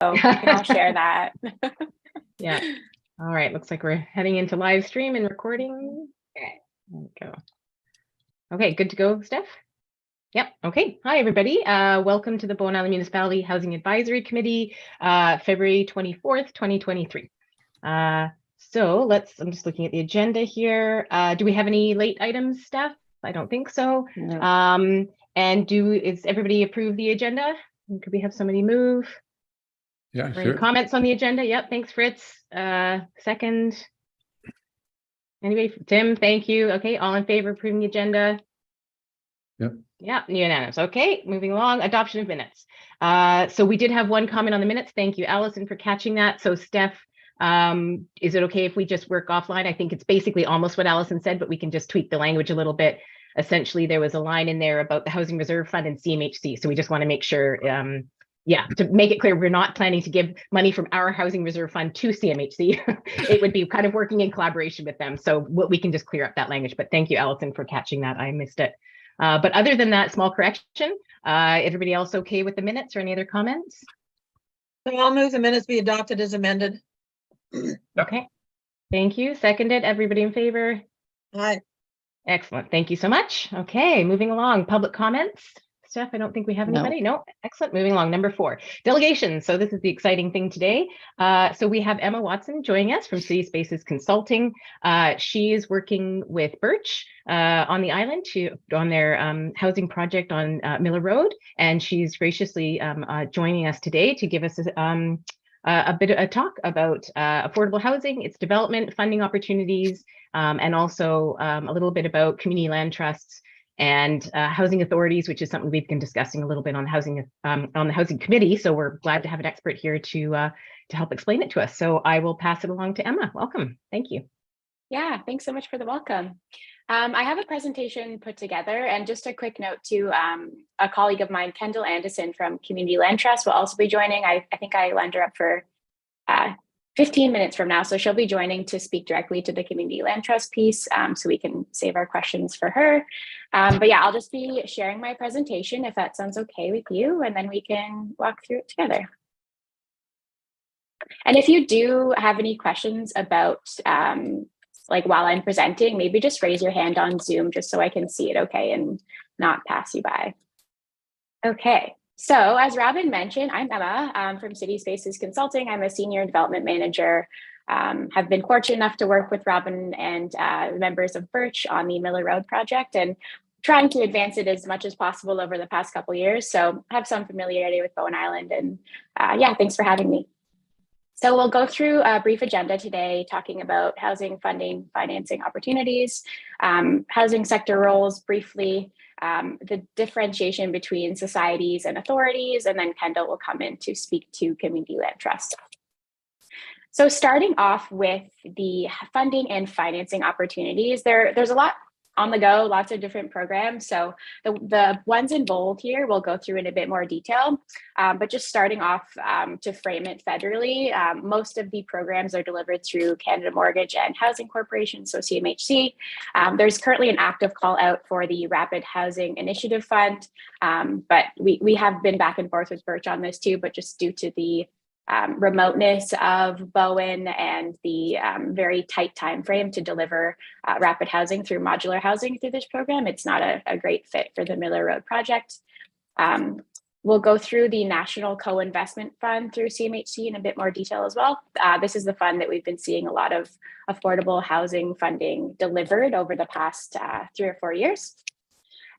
So we can all share that. Yeah. All right. Looks like we're heading into live stream and recording. Okay. There we go. Okay. Good to go, Steph? Yep. Okay. Hi, everybody. Welcome to the Bowen Island Municipality Housing Advisory Committee, February 24th, 2023. So I'm just looking at the agenda here. Do we have any late items, Steph? I don't think so. No. And is everybody approve the agenda? Could we have somebody move? Yeah, Or sure. any comments on the agenda? Yep. Thanks, Fritz. Second. Anybody? Tim, thank you. Okay. All in favor of approving the agenda? Yep. Yeah, unanimous. Okay, moving along. Adoption of minutes. So we did have one comment on the minutes. Thank you, Allison, for catching that. So Steph, is it okay if we just work offline? I think it's basically almost what Allison said, but we can just tweak the language a little bit. Essentially, there was a line in there about the Housing Reserve Fund and CMHC. So we just want to make sure, to make it clear, we're not planning to give money from our Housing Reserve Fund to CMHC. It would be kind of working in collaboration with them. So we can just clear up that language. But thank you, Allison, for catching that. I missed it. But other than that, small correction. Everybody else okay with the minutes or any other comments? So I'll move the minutes be adopted as amended. Okay, thank you. Seconded. Everybody in favor? Aye. Excellent. Thank you so much. Okay, moving along. Public comments. Steph, I don't think we have anybody. No. Excellent. Moving along. Number 4, delegations. So this is the exciting thing today. So we have Emma Watson joining us from City Spaces Consulting. She is working with Birch on the island on their housing project on Miller Road, and she's graciously joining us today to give us a bit of a talk about affordable housing, its development, funding opportunities, and also a little bit about community land trusts and housing authorities, which is something we've been discussing a little bit on the housing committee. So we're glad to have an expert here to help explain it to us. So I will pass it along to Emma. Welcome. Thank you. Yeah, thanks so much for the welcome. I have a presentation put together, and just a quick note to a colleague of mine, Kendall Anderson from Community Land Trust, will also be joining. I think I lined her up for 15 minutes from now. So she'll be joining to speak directly to the Community Land Trust piece, so we can save our questions for her. But yeah, I'll just be sharing my presentation if that sounds okay with you, and then we can walk through it together. And if you do have any questions about like while I'm presenting, maybe just raise your hand on Zoom just so I can see it okay and not pass you by. Okay. So as Robin mentioned, I'm Emma from City Spaces Consulting. I'm a senior development manager. Have been fortunate enough to work with Robin and members of Birch on the Miller Road project and trying to advance it as much as possible over the past couple of years. So I have some familiarity with Bowen Island, and yeah, thanks for having me. So we'll go through a brief agenda today, talking about housing funding, financing opportunities, housing sector roles briefly, the differentiation between societies and authorities, and then Kendall will come in to speak to Community Land Trust. So starting off with the funding and financing opportunities, there's a lot on the go, lots of different programs. So the ones in bold here we'll go through in a bit more detail, but just starting off to frame it federally, most of the programs are delivered through Canada Mortgage and Housing Corporation, so CMHC. There's currently an active call out for the Rapid Housing Initiative Fund, but we have been back and forth with Birch on this too, but just due to the remoteness of Bowen and the very tight time frame to deliver rapid housing through modular housing through this program, it's not a great fit for the Miller Road project. We'll go through the National Co-Investment Fund through CMHC in a bit more detail as well. This is the fund that we've been seeing a lot of affordable housing funding delivered over the past 3 or 4 years.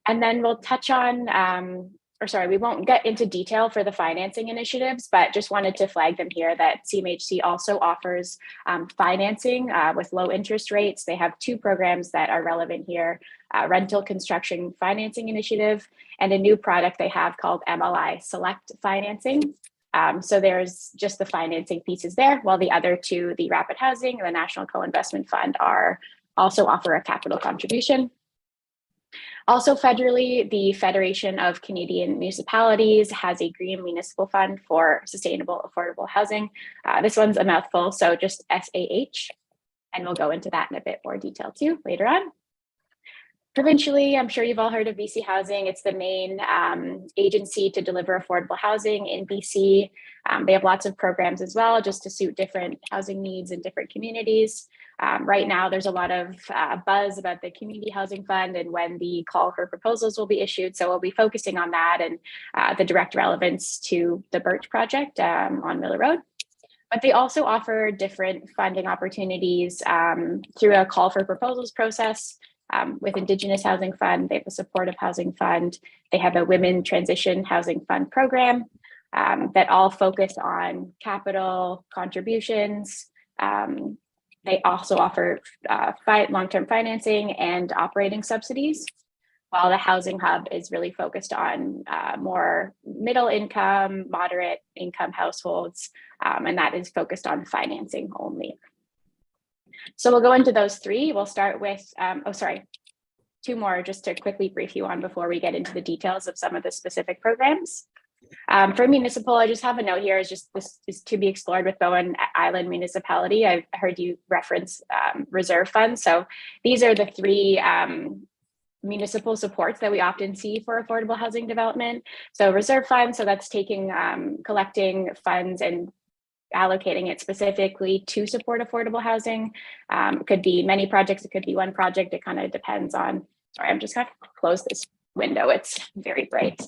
And then we'll touch on we won't get into detail for the financing initiatives, but just wanted to flag them here that CMHC also offers financing with low interest rates. They have 2 programs that are relevant here, Rental Construction Financing Initiative, and a new product they have called MLI Select Financing. So there's just the financing pieces there, while the other 2, the Rapid Housing and the National Co-Investment Fund, also offer a capital contribution. Also federally, the Federation of Canadian Municipalities has a Green Municipal Fund for Sustainable Affordable Housing. This one's a mouthful, so just SAH, and we'll go into that in a bit more detail too later on. Provincially, I'm sure you've all heard of BC Housing. It's the main agency to deliver affordable housing in BC. They have lots of programs as well, just to suit different housing needs in different communities. Right now, there's a lot of buzz about the Community Housing Fund and when the call for proposals will be issued. So we'll be focusing on that and the direct relevance to the Birch project on Miller Road. But they also offer different funding opportunities through a call for proposals process. With Indigenous Housing Fund, they have a supportive housing fund. They have a Women Transition Housing Fund program that all focus on capital contributions. They also offer long-term financing and operating subsidies, while the Housing Hub is really focused on more middle income, moderate income households, and that is focused on financing only. So we'll go into those three. We'll start with, two more just to quickly brief you on before we get into the details of some of the specific programs. For municipal, I just have a note here, is just this is to be explored with Bowen Island Municipality. I've heard you reference reserve funds. So these are the three municipal supports that we often see for affordable housing development. So reserve funds, so that's taking, collecting funds and allocating it specifically to support affordable housing. It could be many projects, it could be one project, it kind of depends on, sorry, I'm just gonna close this window, it's very bright.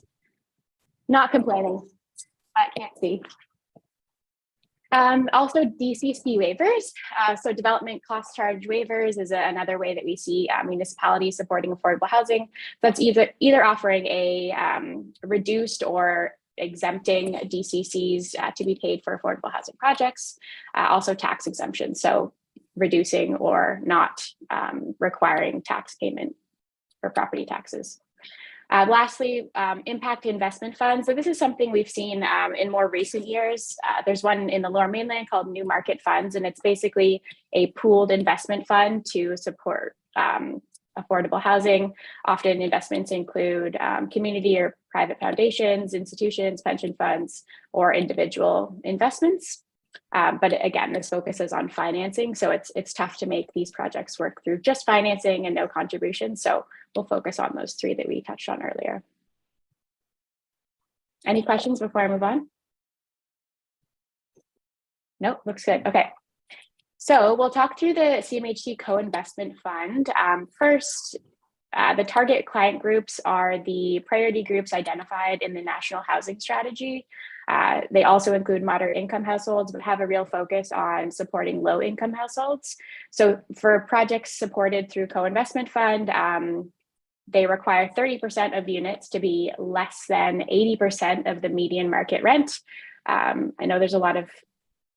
Not complaining, I can't see. Also DCC waivers. So development cost charge waivers is another way that we see municipalities supporting affordable housing. That's either offering a reduced or exempting DCCs to be paid for affordable housing projects, also tax exemption, so reducing or not requiring tax payment for property taxes. Lastly, impact investment funds. So this is something we've seen in more recent years. There's one in the Lower Mainland called New Market Funds, and it's basically a pooled investment fund to support affordable housing. Often investments include community or private foundations, institutions, pension funds, or individual investments. But again, this focuses on financing. So it's tough to make these projects work through just financing and no contribution. So we'll focus on those three that we touched on earlier. Any questions before I move on? Nope, looks good. Okay. So we'll talk through the CMHC co-investment fund. First, the target client groups are the priority groups identified in the National Housing Strategy. They also include moderate income households, but have a real focus on supporting low income households. So for projects supported through co-investment fund, they require 30% of units to be less than 80% of the median market rent. I know there's a lot of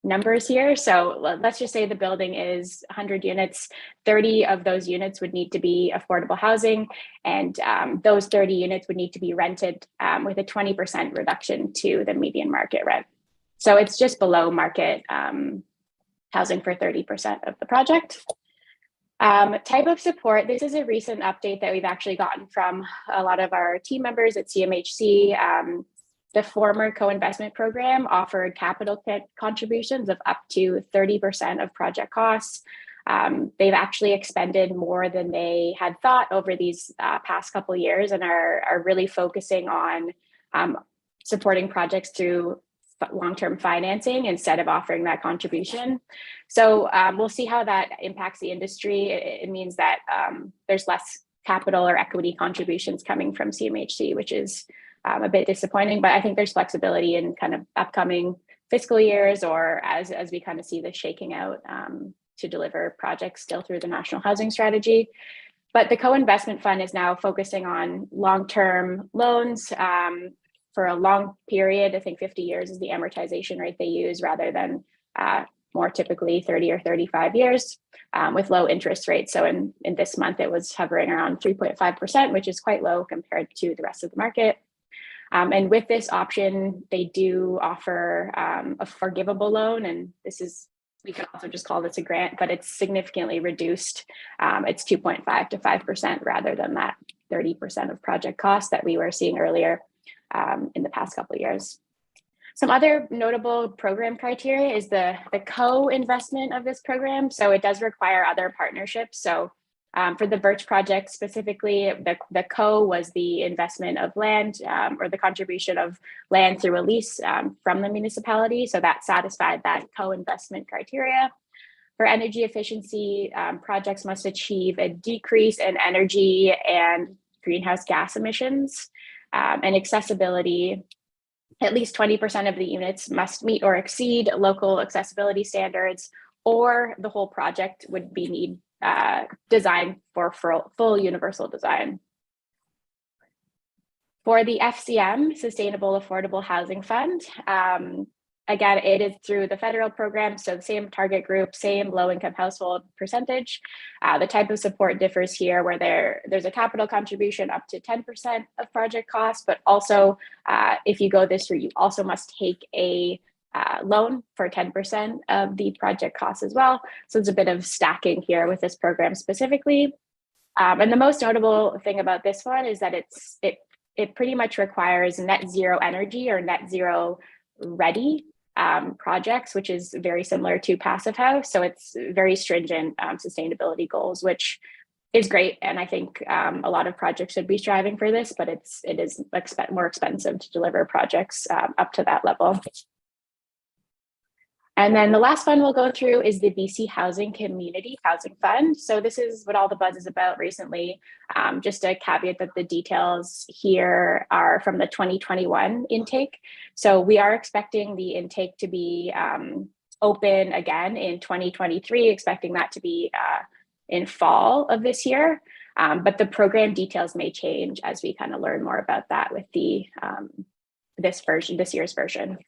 numbers here. So let's just say the building is 100 units, 30 of those units would need to be affordable housing, and those 30 units would need to be rented with a 20% reduction to the median market rent. So it's just below market housing for 30% of the project. Type of support, this is a recent update that we've actually gotten from a lot of our team members at CMHC. The former co-investment program offered capital contributions of up to 30% of project costs. They've actually expended more than they had thought over these past couple of years, and are really focusing on supporting projects through long-term financing instead of offering that contribution. So we'll see how that impacts the industry. It means that there's less capital or equity contributions coming from CMHC, which is a bit disappointing, but I think there's flexibility in kind of upcoming fiscal years, or as we kind of see this shaking out to deliver projects still through the National Housing Strategy. But the co-investment fund is now focusing on long-term loans for a long period. I think 50 years is the amortization rate they use, rather than more typically 30 or 35 years with low interest rates. So in this month, it was hovering around 3.5%, which is quite low compared to the rest of the market. And with this option, they do offer a forgivable loan, and this is, we could also just call this a grant, but it's significantly reduced. It's 2.5 to 5% rather than that 30% of project costs that we were seeing earlier in the past couple of years. Some other notable program criteria is the co-investment of this program. So it does require other partnerships. So For the Birch project specifically, the co was the investment of land or the contribution of land through a lease from the municipality. So that satisfied that co-investment criteria. For energy efficiency, projects must achieve a decrease in energy and greenhouse gas emissions. And accessibility, at least 20% of the units must meet or exceed local accessibility standards, or the whole project would be designed for full universal design. For the FCM, Sustainable Affordable Housing Fund, again, it is through the federal program, so the same target group, same low-income household percentage. The type of support differs here, where there's a capital contribution up to 10% of project costs, but also if you go this route, you also must take a loan for 10% of the project costs as well. So there's a bit of stacking here with this program specifically. And the most notable thing about this one is that it pretty much requires net zero energy or net zero ready projects, which is very similar to Passive House. So it's very stringent sustainability goals, which is great. And I think a lot of projects should be striving for this, but it is more expensive to deliver projects up to that level. And then the last fund we'll go through is the BC Housing Community Housing Fund. So this is what all the buzz is about recently. Just a caveat that the details here are from the 2021 intake. So we are expecting the intake to be open again in 2023, expecting that to be in fall of this year. But the program details may change as we kind of learn more about that with the this year's version.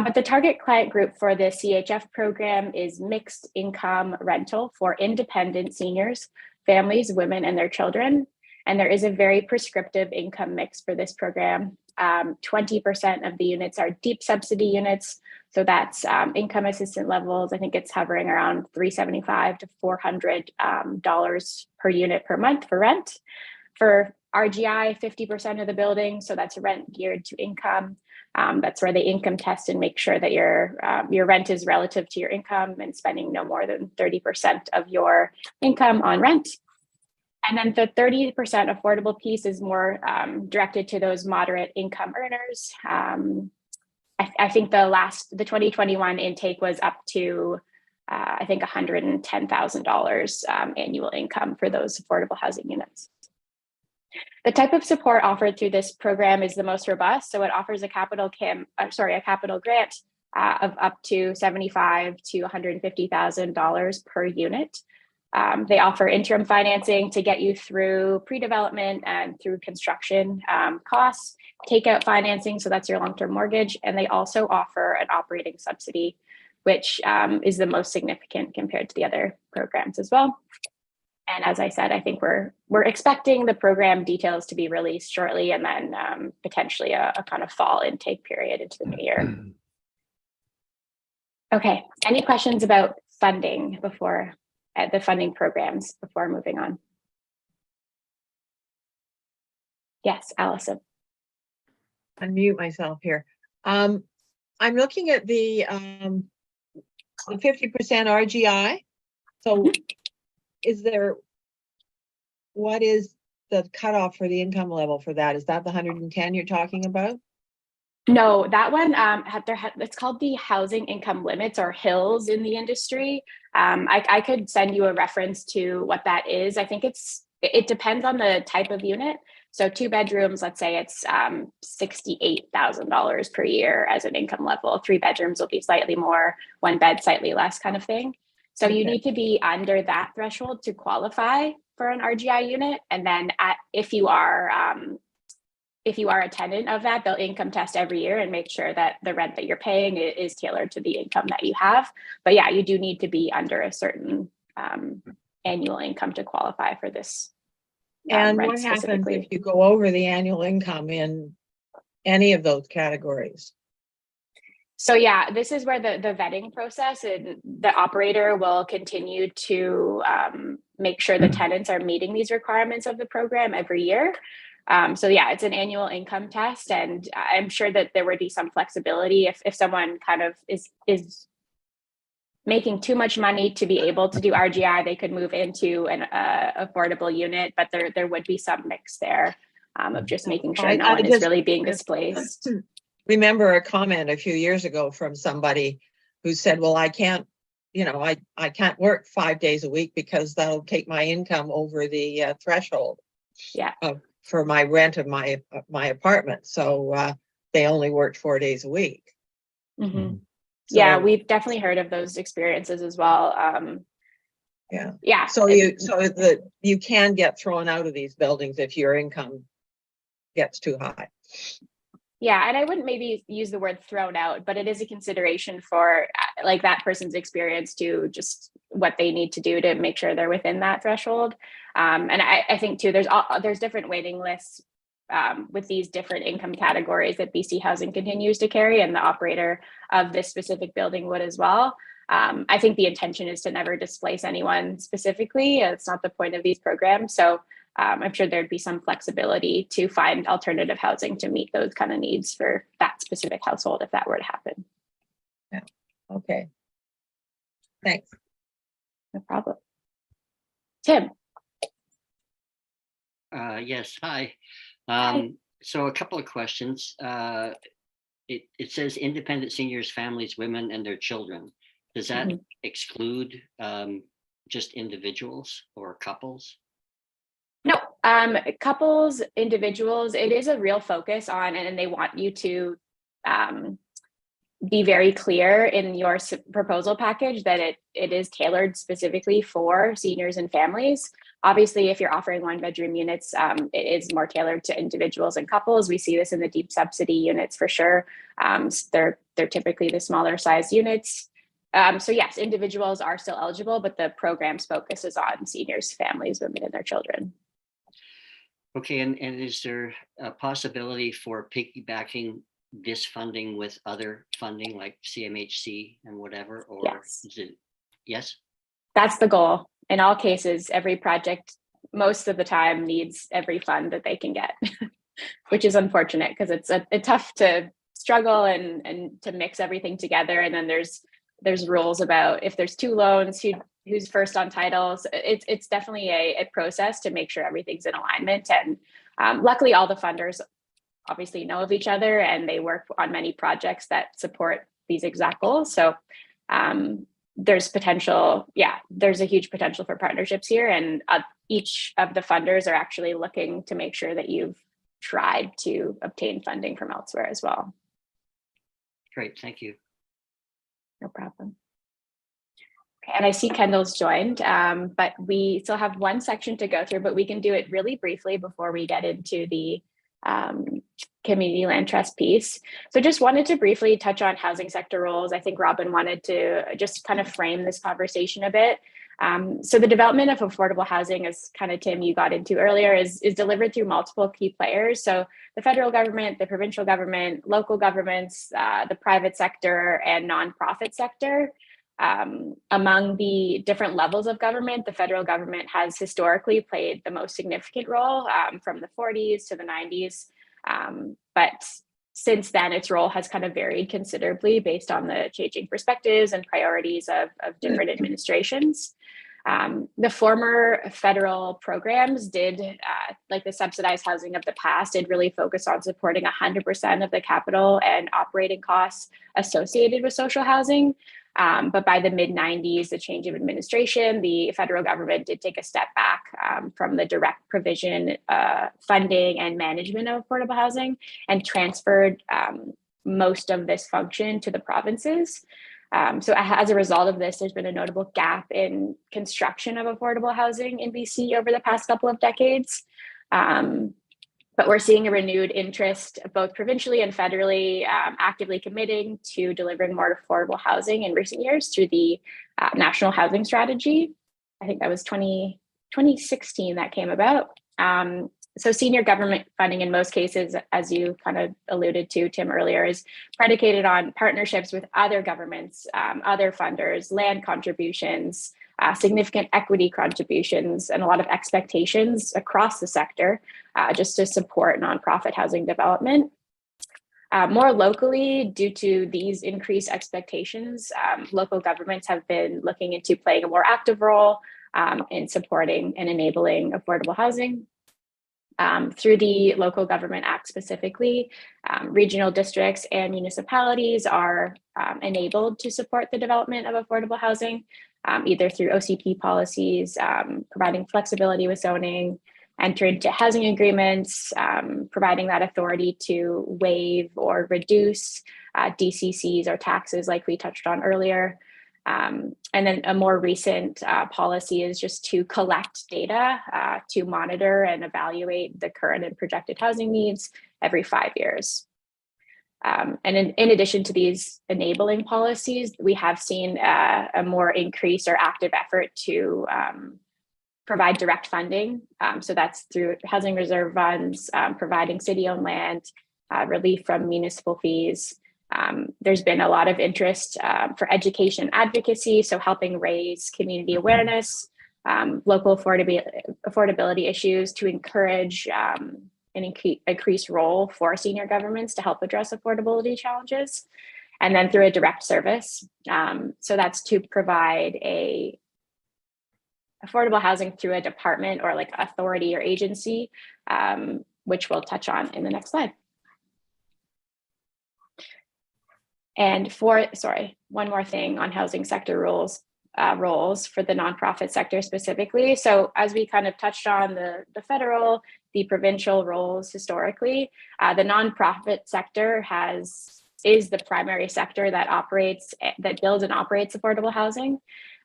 But the target client group for the CHF program is mixed income rental for independent seniors, families, women, and their children. And there is a very prescriptive income mix for this program. 20% of the units are deep subsidy units. So that's income assistance levels. I think it's hovering around $375 to $400 per unit per month for rent. For RGI, 50% of the building. So that's rent geared to income. That's where they income test and make sure that your rent is relative to your income and spending no more than 30% of your income on rent. And then the 30% affordable piece is more directed to those moderate income earners. I think the 2021 intake was up to I think $110,000 annual income for those affordable housing units. The type of support offered through this program is the most robust. So it offers a capital grant of up to $75,000 to $150,000 per unit. They offer interim financing to get you through pre-development and through construction costs, takeout financing, so that's your long-term mortgage, and they also offer an operating subsidy, which is the most significant compared to the other programs as well. And as I said, I think we're expecting the program details to be released shortly, and then potentially a kind of fall intake period into the new year. Okay, any questions about funding before the funding programs before moving on? Yes, Allison. Unmute myself here. I'm looking at the 50% RGI. So what is the cutoff for the income level for that? Is that the 110 you're talking about? No, that one, it's called the housing income limits, or HILs in the industry. I could send you a reference to what that is. I think it depends on the type of unit. So 2 bedrooms, let's say it's $68,000 per year as an income level. 3 bedrooms will be slightly more, 1 bed slightly less, kind of thing. So you need to be under that threshold to qualify for an RGI unit. And then if you are a tenant of that, they'll income test every year and make sure that the rent that you're paying is tailored to the income that you have. But yeah, you do need to be under a certain annual income to qualify for this. And what happens if you go over the annual income in any of those categories? So yeah, this is where the vetting process, and the operator will continue to make sure the tenants are meeting these requirements of the program every year. So yeah, it's an annual income test, and I'm sure that there would be some flexibility if someone kind of is making too much money to be able to do RGI, they could move into an affordable unit, but there would be some mix there of just making sure no one is really being displaced. Remember a comment a few years ago from somebody who said, well, I can't, you know, I can't work 5 days a week because that'll take my income over the threshold. Yeah. For my rent of my apartment. So they only worked 4 days a week. Mm-hmm. So, yeah, we've definitely heard of those experiences as well. Yeah. So you can get thrown out of these buildings if your income gets too high. Yeah, and I wouldn't maybe use the word thrown out, but it is a consideration for like that person's experience to just what they need to do to make sure they're within that threshold. And I think too, there's different waiting lists with these different income categories that BC Housing continues to carry, and the operator of this specific building would as well. I think the intention is to never displace anyone specifically. It's not the point of these programs. So I'm sure there'd be some flexibility to find alternative housing to meet those kind of needs for that specific household if that were to happen. Yeah. Okay. Thanks. No problem. Tim. Yes. Hi. So a couple of questions. It says independent seniors, families, women, and their children. Does that exclude just individuals or couples? No, couples, individuals, it is a real focus on, and they want you to be very clear in your proposal package that it is tailored specifically for seniors and families. Obviously, if you're offering 1-bedroom units, it is more tailored to individuals and couples. We see this in the deep subsidy units for sure. They're typically the smaller size units. So yes, individuals are still eligible, but the program's focus is on seniors, families, women, and their children. Okay, and is there a possibility for piggybacking this funding with other funding like CMHC and whatever, or yes. Is it, yes? That's the goal. In all cases, every project, most of the time, needs every fund that they can get, which is unfortunate because it's tough to struggle and to mix everything together. And then there's rules about if there's 2 loans, who's first on titles. It's definitely a process to make sure everything's in alignment. And luckily, all the funders obviously know of each other and they work on many projects that support these exact goals. So there's potential, there's a huge potential for partnerships here, and each of the funders are actually looking to make sure that you've tried to obtain funding from elsewhere as well. Great, thank you. No problem. Okay, and I see Kendall's joined, but we still have one section to go through, but we can do it really briefly before we get into the community land trust piece. So just wanted to briefly touch on housing sector roles. I think Robin wanted to just kind of frame this conversation a bit. So the development of affordable housing, as kind of Tim, you got into earlier, is delivered through multiple key players. So the federal government, the provincial government, local governments, the private sector, and nonprofit sector. Among the different levels of government, the federal government has historically played the most significant role from the 40s to the 90s. But since then, its role has kind of varied considerably based on the changing perspectives and priorities of different administrations. The former federal programs did, like the subsidized housing of the past, did really focus on supporting 100% of the capital and operating costs associated with social housing. But by the mid-90s, the change of administration, the federal government did take a step back from the direct provision, funding, and management of affordable housing and transferred most of this function to the provinces. So as a result of this, there's been a notable gap in construction of affordable housing in BC over the past couple of decades. But we're seeing a renewed interest, both provincially and federally, actively committing to delivering more affordable housing in recent years through the National Housing Strategy. I think that was 2016 that came about. So senior government funding in most cases, as you kind of alluded to, Tim, earlier, is predicated on partnerships with other governments, other funders, land contributions, significant equity contributions, and a lot of expectations across the sector just to support nonprofit housing development. More locally, due to these increased expectations, local governments have been looking into playing a more active role in supporting and enabling affordable housing. Through the Local Government Act specifically, regional districts and municipalities are enabled to support the development of affordable housing, either through OCP policies, providing flexibility with zoning, enter into housing agreements, providing that authority to waive or reduce DCCs or taxes like we touched on earlier. And then a more recent policy is just to collect data to monitor and evaluate the current and projected housing needs every 5 years. And in addition to these enabling policies, we have seen a more increased or active effort to provide direct funding. So that's through housing reserve funds, providing city-owned land, relief from municipal fees. There's been a lot of interest for education advocacy, so helping raise community awareness, local affordability issues to encourage an increased role for senior governments to help address affordability challenges. And then through a direct service. So that's to provide a affordable housing through a department or like authority or agency, which we'll touch on in the next slide. And one more thing on housing sector roles for the nonprofit sector specifically. So as we kind of touched on the federal, the provincial roles historically, the nonprofit sector is the primary sector that builds and operates affordable housing.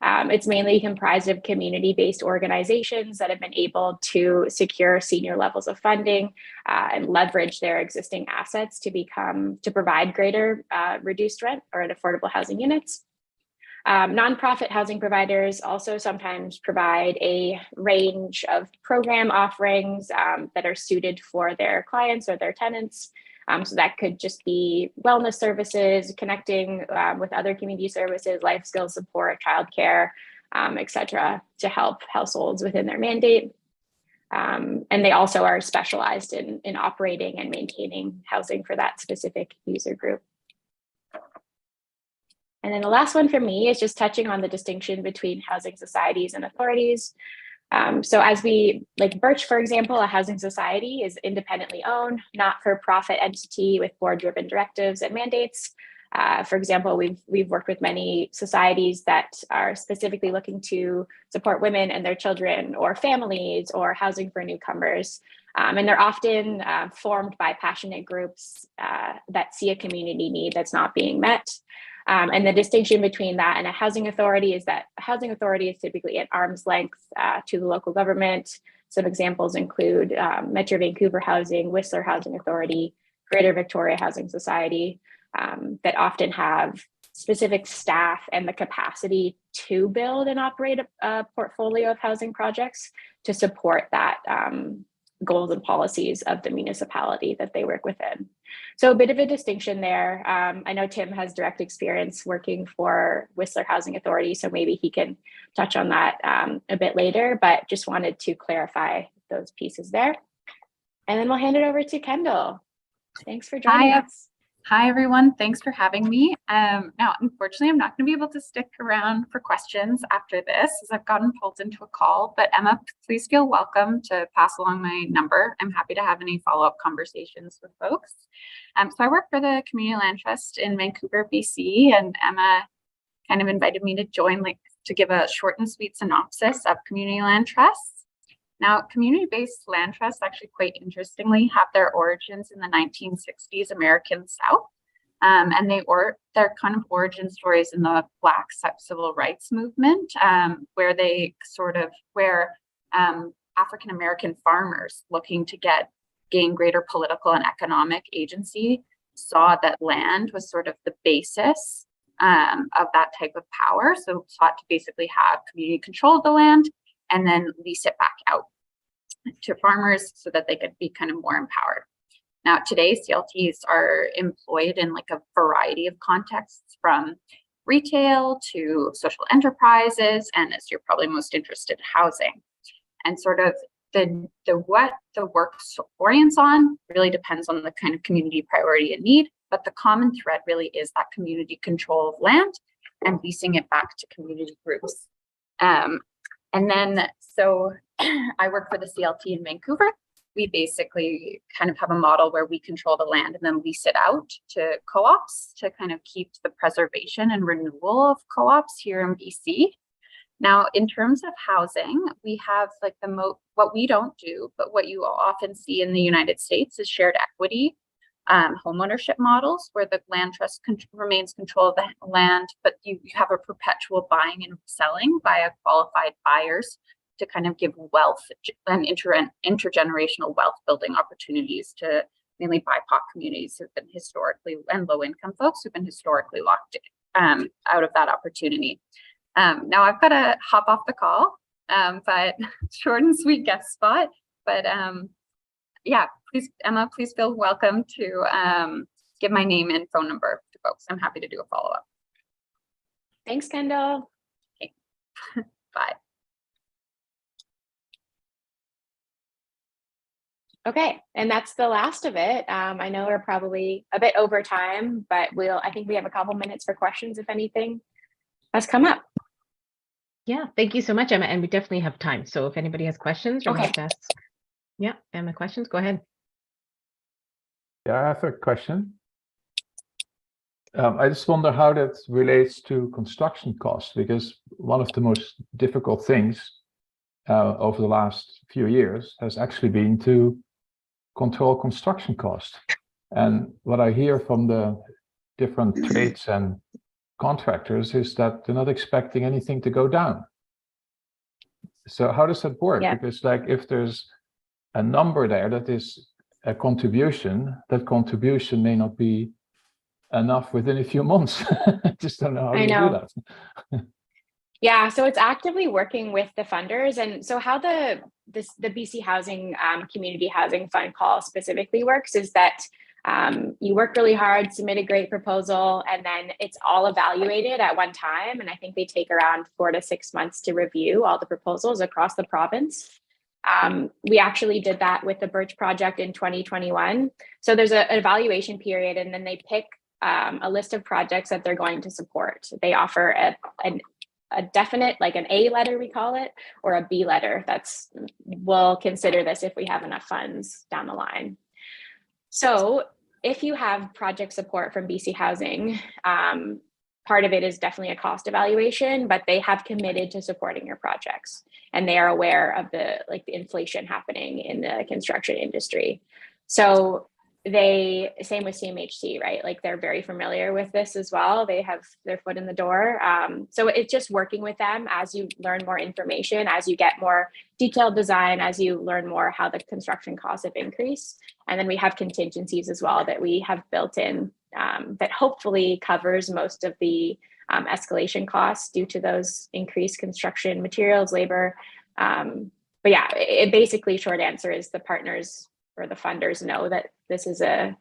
It's mainly comprised of community-based organizations that have been able to secure senior levels of funding and leverage their existing assets to provide greater reduced rent or affordable housing units. Nonprofit housing providers also sometimes provide a range of program offerings that are suited for their clients or their tenants. So that could just be wellness services, connecting with other community services, life skills support, childcare, et cetera, to help households within their mandate. And they also are specialized in operating and maintaining housing for that specific user group. And then the last one for me is just touching on the distinction between housing societies and authorities. So as like Birch, for example, a housing society is independently owned, not-for-profit entity with board-driven directives and mandates. For example, we've worked with many societies that are specifically looking to support women and their children or families or housing for newcomers. And they're often formed by passionate groups that see a community need that's not being met. And the distinction between that and a housing authority is that a housing authority is typically at arm's length to the local government. Some examples include Metro Vancouver Housing, Whistler Housing Authority, Greater Victoria Housing Society, that often have specific staff and the capacity to build and operate a portfolio of housing projects to support that goals and policies of the municipality that they work within. So a bit of a distinction there. I know Tim has direct experience working for Whistler Housing Authority, so maybe he can touch on that a bit later, but just wanted to clarify those pieces there. And then we'll hand it over to Kendall. Thanks for joining us. Hi, everyone. Thanks for having me. Now, unfortunately, I'm not going to be able to stick around for questions after this as I've gotten pulled into a call, but Emma, please feel welcome to pass along my number. I'm happy to have any follow-up conversations with folks. So I work for the Community Land Trust in Vancouver, BC, and Emma kind of invited me to join to give a short and sweet synopsis of Community Land Trusts. Now, community-based land trusts actually quite interestingly have their origins in the 1960s American South. And their kind of origin stories in the Black civil rights movement, where African-American farmers looking to gain greater political and economic agency saw that land was sort of the basis of that type of power. So sought to basically have community control of the land and then lease it back out to farmers so that they could be kind of more empowered. Now, today, CLTs are employed in like a variety of contexts, from retail to social enterprises, and as you're probably most interested, housing. And sort of what the work orients on really depends on the kind of community priority and need, but the common thread really is that community control of land and leasing it back to community groups. And then, so I work for the CLT in Vancouver. We basically kind of have a model where we control the land and then lease it out to co-ops to kind of keep the preservation and renewal of co-ops here in BC. Now, in terms of housing, we have like what we don't do, but what you often see in the United States is shared equity homeownership models where the land trust remains control of the land, but you have a perpetual buying and selling by qualified buyers to kind of give wealth and intergenerational wealth building opportunities to mainly BIPOC communities who've been historically, and low income folks who've been historically locked out of that opportunity. Now I've got to hop off the call, but short and sweet guest spot. But yeah, please, Emma, please feel welcome to give my name and phone number to folks. I'm happy to do a follow-up. Thanks, Kendall. Okay. Bye. Okay, and that's the last of it. I know we're probably a bit over time, but I think we have a couple minutes for questions if anything has come up. Yeah, thank you so much, Emma. And we definitely have time. So if anybody has questions or wants to ask, yeah, Emma, questions, go ahead. Yeah, I have a question. I just wonder how that relates to construction costs, because one of the most difficult things over the last few years has actually been to control construction costs. And what I hear from the different trades and contractors is that they're not expecting anything to go down. So how does that work? Yeah. Because like if there's a number there that is a contribution, that contribution may not be enough within a few months. I just don't know how to do that. Yeah, so it's actively working with the funders. And so how the BC Housing Community Housing Fund call specifically works is that you work really hard, submit a great proposal, and then it's all evaluated at one time. And I think they take around 4 to 6 months to review all the proposals across the province. We actually did that with the Birch project in 2021. So there's an evaluation period, and then they pick a list of projects that they're going to support. They offer a definite, like an A letter, we call it, or a B letter. We'll consider this if we have enough funds down the line. So if you have project support from BC Housing, part of it is definitely a cost evaluation, but they have committed to supporting your projects, and they are aware of the inflation happening in the construction industry. So same with CMHC, right? Like they're very familiar with this as well. They have their foot in the door. So it's just working with them as you learn more information, as you get more detailed design, as you learn more how the construction costs have increased. And then we have contingencies as well that we have built in that hopefully covers most of the escalation costs due to those increased construction materials, labor. But yeah, it basically, short answer is the partners or the funders know that this is a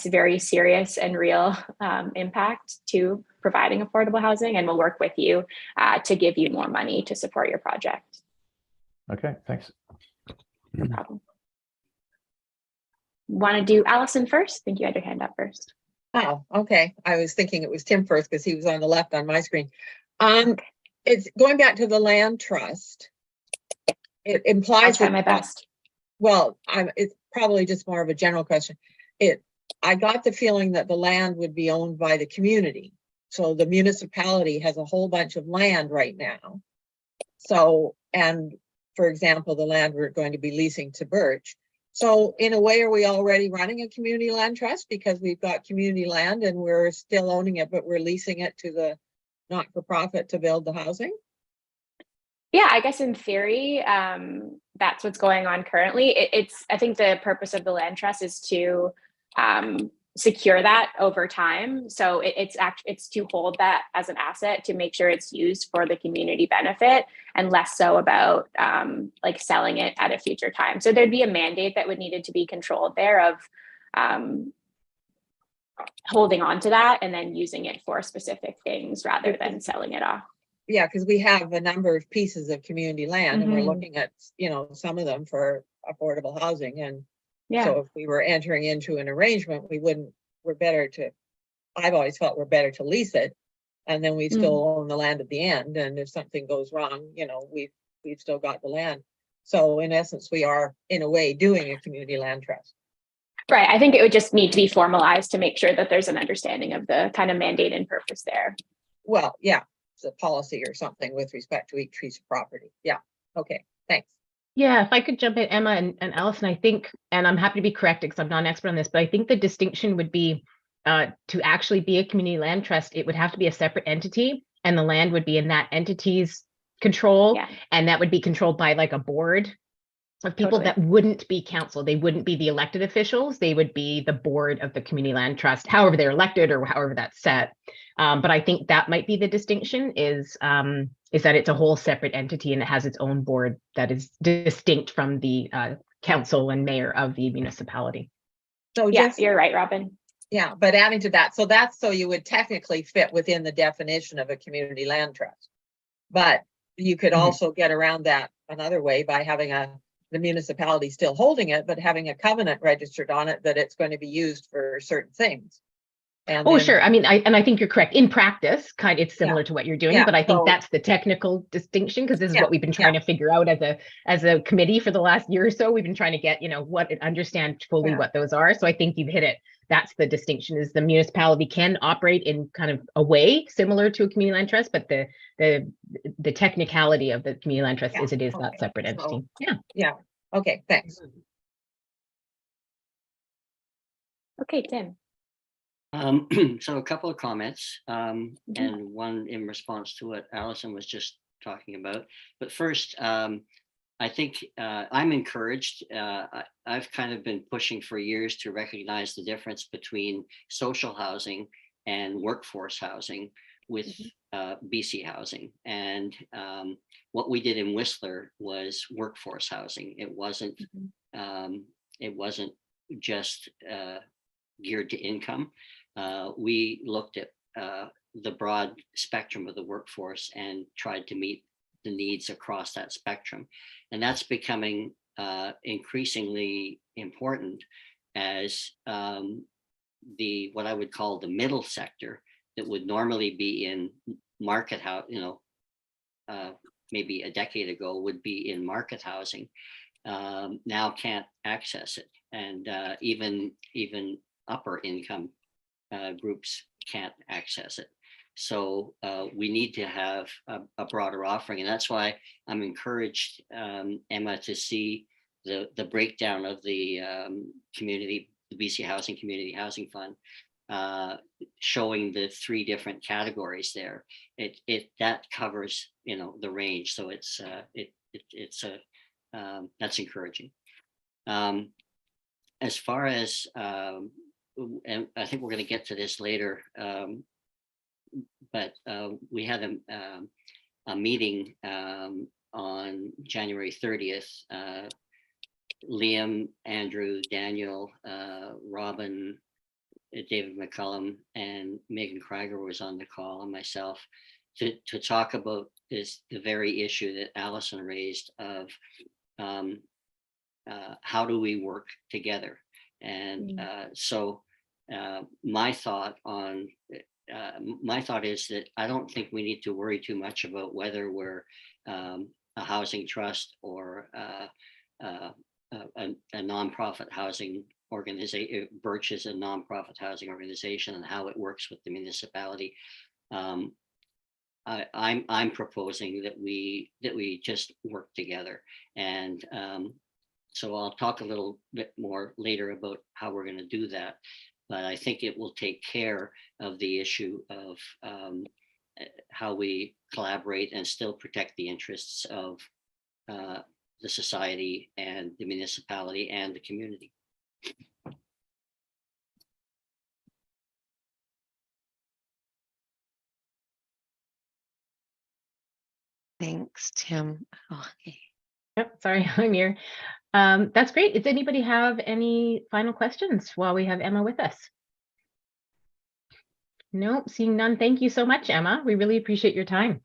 very serious and real impact to providing affordable housing, and will work with you to give you more money to support your project. Okay, thanks. No problem. Want to do Allison first? I think you had your hand up first. Oh, okay. I was thinking it was Tim first because he was on the left on my screen. It's going back to the land trust. It implies I'll try my best. Well, it's probably just more of a general question. I got the feeling that the land would be owned by the community. So the municipality has a whole bunch of land right now. So, and for example, the land we're going to be leasing to Birch. So in a way, are we already running a community land trust because we've got community land and we're still owning it, but we're leasing it to the not-for-profit to build the housing? Yeah, I guess in theory, that's what's going on currently. I think the purpose of the land trust is to secure that over time. So it's to hold that as an asset to make sure it's used for the community benefit, and less so about like selling it at a future time. So there'd be a mandate that would needed to be controlled there of holding on to that and then using it for specific things rather than selling it off. Yeah, because we have a number of pieces of community land and we're Mhm. looking at, you know, some of them for affordable housing. And Yeah. so if we were entering into an arrangement, we're better to, I've always felt we're better to lease it. And then we still own the land at the end. And if something goes wrong, you know, we've still got the land. So in essence, we are in a way doing a community land trust. Right. I think it would just need to be formalized to make sure that there's an understanding of the kind of mandate and purpose there. Well, yeah, it's a policy or something with respect to each piece of property. Yeah. Okay, thanks. Yeah, if I could jump in, Emma and Allison, I think, and I'm happy to be corrected because I'm not an expert on this, but I think the distinction would be to actually be a community land trust, it would have to be a separate entity and the land would be in that entity's control. Yeah. And that would be controlled by like a board of people Totally. that wouldn't be council. They wouldn't be the elected officials. They would be the board of the community land trust, however they're elected or however that's set. But I think that might be the distinction is that it's a whole separate entity and it has its own board that is distinct from the council and mayor of the municipality. So Yeah, just, you're right, Robin. yeah, but adding to that, so that's so you would technically fit within the definition of a community land trust. But you could also get around that another way by having the municipality still holding it, but having a covenant registered on it that it's going to be used for certain things. And Oh, then, sure. I mean, I think you're correct. In practice, it's similar to what you're doing, Yeah, but I think so- that's the technical distinction because this is Yeah, what we've been trying to figure out as a committee for the last year or so. We've been trying to get, understand fully Yeah. what those are. So I think you've hit it. That's the distinction is the municipality can operate in kind of a way similar to a community land trust, but the technicality of the community land trust Yeah, is it is okay. that separate entity. So- Yeah. Okay, thanks. Okay, Tim. So a couple of comments, and one in response to what Allison was just talking about. But first, I think I'm encouraged. I've kind of been pushing for years to recognize the difference between social housing and workforce housing with BC housing. And what we did in Whistler was workforce housing. It wasn't just geared to income. We looked at the broad spectrum of the workforce and tried to meet the needs across that spectrum. And that's becoming increasingly important as what I would call the middle sector that would normally be in market house, maybe a decade ago would be in market housing, now can't access it. And even upper income groups can't access it. So we need to have a broader offering. And that's why I'm encouraged, Emma, to see the breakdown of the BC Housing Community Housing Fund, showing the 3 different categories there. That covers, the range. So that's encouraging. As far as, and I think we're going to get to this later, but we had a meeting on January 30th. Liam, Andrew, Daniel, Robin, David McCullum, and Megan Krieger was on the call, and myself, to talk about the very issue that Allison raised of how do we work together. And so my thought is that I don't think we need to worry too much about whether we're a housing trust or a nonprofit housing organization. Birch is a nonprofit housing organization, and how it works with the municipality. I'm proposing that we just work together, and so I'll talk a little bit more later about how we're going to do that. But I think it will take care of the issue of how we collaborate and still protect the interests of the society and the municipality and the community. Thanks, Tim. Okay. Yep, sorry, I'm here. That's great. Does anybody have any final questions while we have Emma with us? Nope, seeing none. Thank you so much, Emma. We really appreciate your time.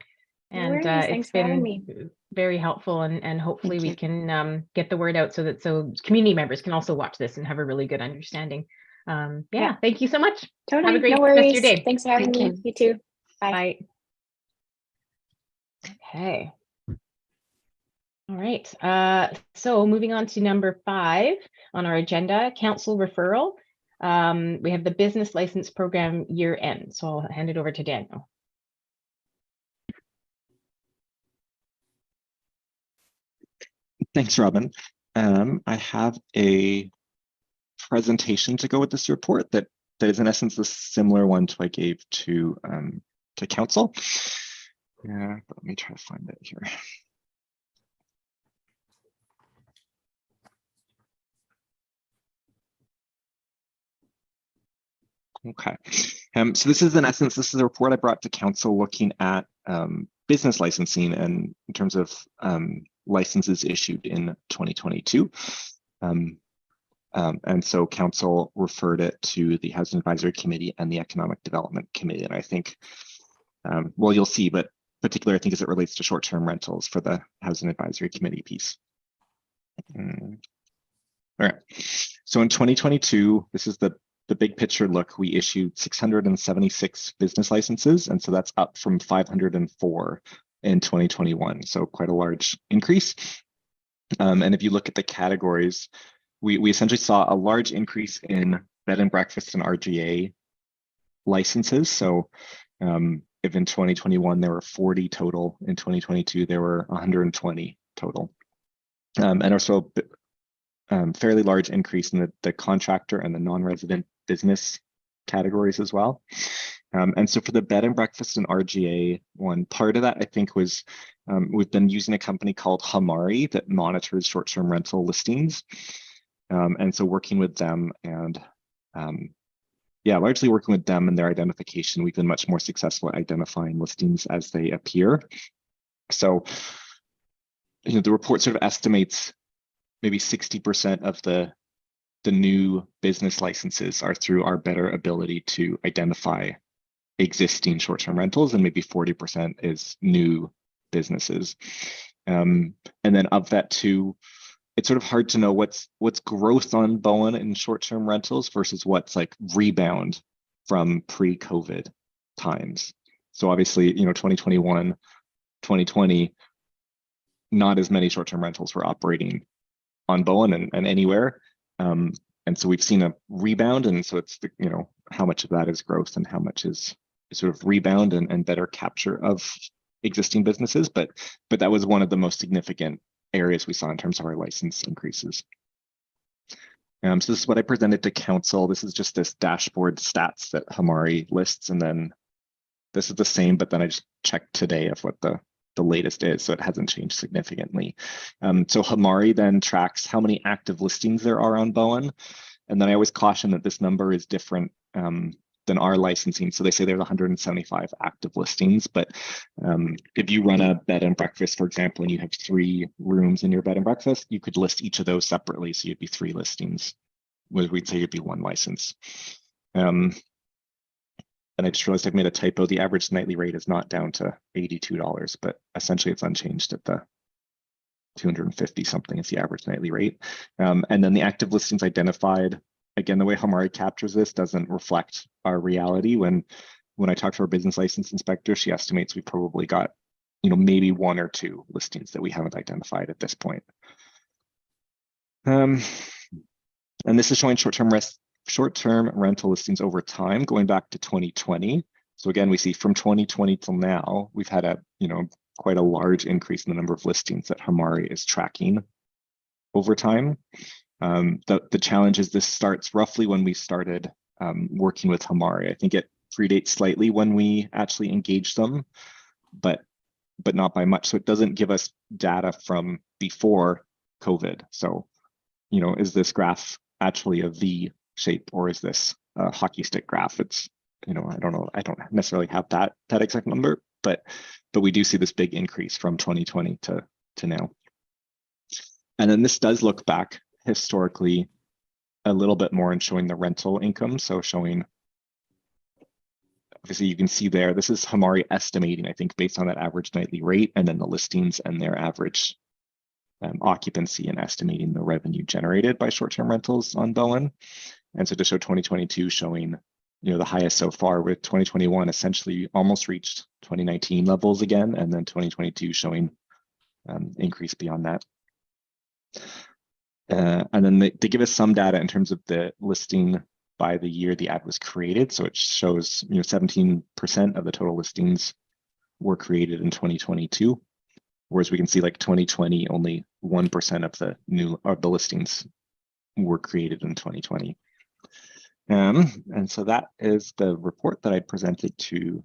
No And worries. Thanks it's for having been me. very helpful, and hopefully Thank we you. can get the word out so that community members can also watch this and have a really good understanding. Yeah, thank you so much. Totally. Have a great No rest of worries. your day. Thanks for having Thank me. you. You too. Bye. Bye. Okay. All right. So moving on to number 5 on our agenda, council referral. We have the business license program year end. So I'll hand it over to Daniel. Thanks, Robin. I have a presentation to go with this report that is in essence a similar one to I gave to council. Yeah, let me try to find it here. Okay, so this is in essence, this is a report I brought to council looking at business licensing and in terms of licenses issued in 2022. And so council referred it to the Housing Advisory Committee and the Economic Development Committee. And I think, well, you'll see, but particularly I think as it relates to short-term rentals for the Housing Advisory Committee piece. All right, so in 2022, this is the big picture look. We issued 676 business licenses, and so that's up from 504 in 2021. So quite a large increase. And if you look at the categories, we essentially saw a large increase in bed and breakfast and RGA licenses. So if in 2021 there were 40 total, in 2022 there were 120 total. And also fairly large increase in the contractor and the non-resident business categories as well. And so for the bed and breakfast and RGA one, part of that I think was we've been using a company called Hamari that monitors short-term rental listings. And so working with them and largely working with them and their identification, we've been much more successful at identifying listings as they appear. So, the report sort of estimates maybe 60% of the new business licenses are through our better ability to identify existing short-term rentals, and maybe 40% is new businesses. And then of that too, it's sort of hard to know what's growth on Bowen in short-term rentals versus what's like rebound from pre-COVID times. So obviously, 2021, 2020, not as many short-term rentals were operating on Bowen and anywhere. And so we've seen a rebound, and so it's how much of that is growth and how much is sort of rebound and better capture of existing businesses. But that was one of the most significant areas we saw in terms of our license increases. So this is what I presented to council. This is just this dashboard stats that Hamari lists, and then this is the same, but then I just checked today of what the latest is, so it hasn't changed significantly. So Hamari then tracks how many active listings there are on Bowen, and then I always caution that this number is different than our licensing. So they say there's 175 active listings, but if you run a bed and breakfast, for example, and you have 3 rooms in your bed and breakfast, you could list each of those separately, so you'd be 3 listings, where we'd say you'd be 1 license. And I just realized I've made a typo. The average nightly rate is not down to $82, but essentially it's unchanged at the 250 something is the average nightly rate. And then the active listings identified, again, the way Hamari captures this doesn't reflect our reality. When I talk to our business license inspector, she estimates we probably got, maybe 1 or 2 listings that we haven't identified at this point. And this is showing short-term rental listings over time, going back to 2020. So again, we see from 2020 till now, we've had quite a large increase in the number of listings that Hamari is tracking over time. The challenge is this starts roughly when we started working with Hamari. I think it predates slightly when we actually engaged them, but not by much. So it doesn't give us data from before COVID. So, is this graph actually a V shape, or is this a hockey stick graph? It's, I don't know. I don't necessarily have that exact number, but we do see this big increase from 2020 to now. And then this does look back historically a little bit more in showing the rental income. So showing obviously you can see there, this is Hamari estimating, I think, based on that average nightly rate, and then the listings and their average occupancy, and estimating the revenue generated by short-term rentals on Bowen. And so to show 2022 showing, the highest so far, with 2021 essentially almost reached 2019 levels again, and then 2022 showing increase beyond that. And then they give us some data in terms of the listing by the year the ad was created. So it shows 17% of the total listings were created in 2022, whereas we can see like 2020 only 1% of the listings were created in 2020. And so that is the report that I presented to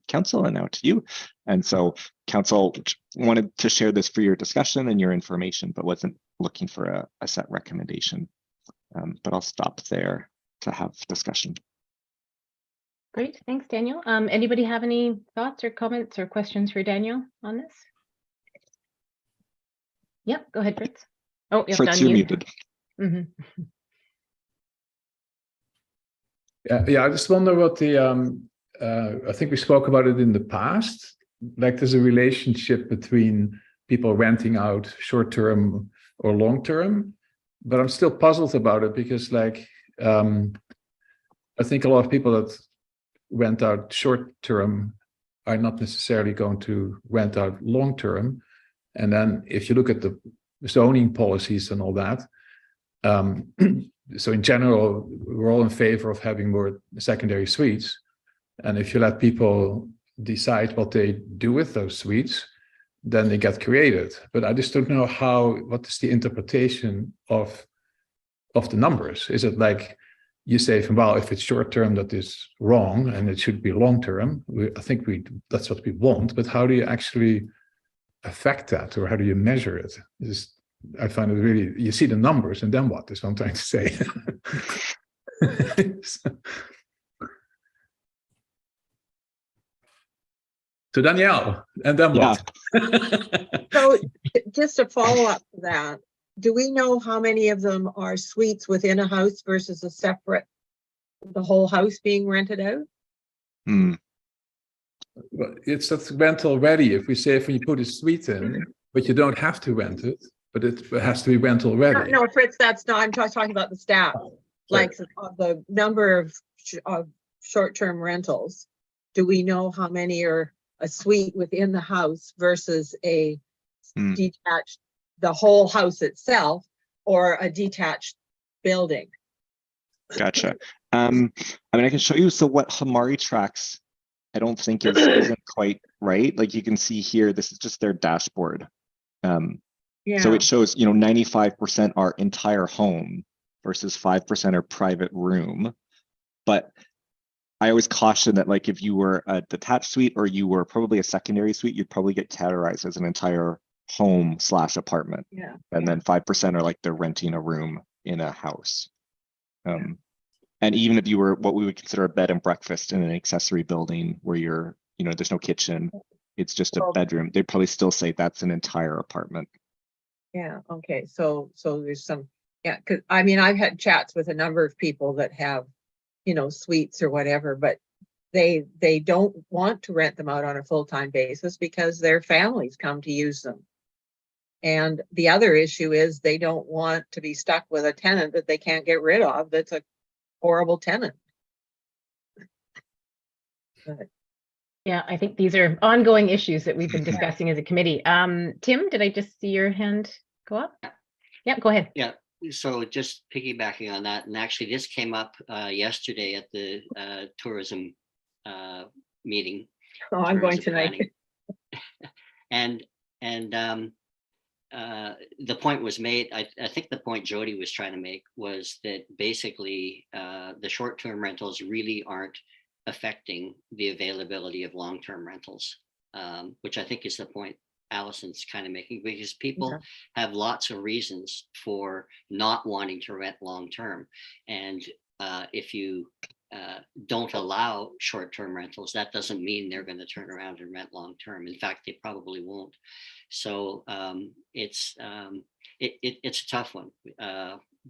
Council, and now to you. And so Council wanted to share this for your discussion and your information, but wasn't looking for a set recommendation. But I'll stop there to have discussion. Great, thanks, Daniel. Anybody have any thoughts or comments or questions for Daniel on this? Yep, go ahead, Fritz. Oh, you have Fritz, to you're unmute. muted. Mm-hmm. Yeah, I just wonder what the, I think we spoke about it in the past, like there's a relationship between people renting out short-term or long-term, but I'm still puzzled about it because like, I think a lot of people that rent out short-term are not necessarily going to rent out long-term. And then if you look at the zoning policies and all that, so in general, we're all in favor of having more secondary suites. And if you let people decide what they do with those suites, then they get created. But I just don't know what is the interpretation of the numbers? Is it like you say, well, if it's short term, that is wrong and it should be long term? I think that's what we want, but how do you actually affect that, or how do you measure it? I find it really, you see the numbers and then what is what I'm trying to say. So Danielle, and then what? So just to follow up to that, do we know how many of them are suites within a house versus a separate, the whole house being rented out? Well, it's that rent already. If we say if you put a suite in, but you don't have to rent it, but it has to be rent already. No, Fritz, that's not, I'm talking about the stat, like the number of short-term rentals. Do we know how many are a suite within the house versus a detached, the whole house itself, or a detached building? Gotcha. I mean, I can show you. So what Hamari tracks, I don't think isn't quite right. Like you can see here, this is just their dashboard. So it shows, 95% are entire home versus 5% are private room. But I always caution that, like, if you were a detached suite or you were probably a secondary suite, you'd probably get categorized as an entire home / apartment. And then 5% are like they're renting a room in a house. And even if you were what we would consider a bed and breakfast in an accessory building where you're, there's no kitchen, it's just a bedroom, they'd probably still say that's an entire apartment. Yeah, okay, so there's some, because I mean, I've had chats with a number of people that have, suites or whatever, but they don't want to rent them out on a full-time basis because their families come to use them. And the other issue is they don't want to be stuck with a tenant that they can't get rid of that's a horrible tenant. Yeah, I think these are ongoing issues that we've been discussing as a committee. Tim, did I just see your hand go up? Yeah, go ahead. Yeah, so just piggybacking on that, and actually this came up yesterday at the tourism meeting. Oh, I'm going tonight. And the point was made, I think the point Jody was trying to make was that basically the short-term rentals really aren't affecting the availability of long-term rentals, which I think is the point Allison's kind of making, because people have lots of reasons for not wanting to rent long-term. And if you don't allow short-term rentals, that doesn't mean they're going to turn around and rent long-term. In fact, they probably won't. So it's a tough one,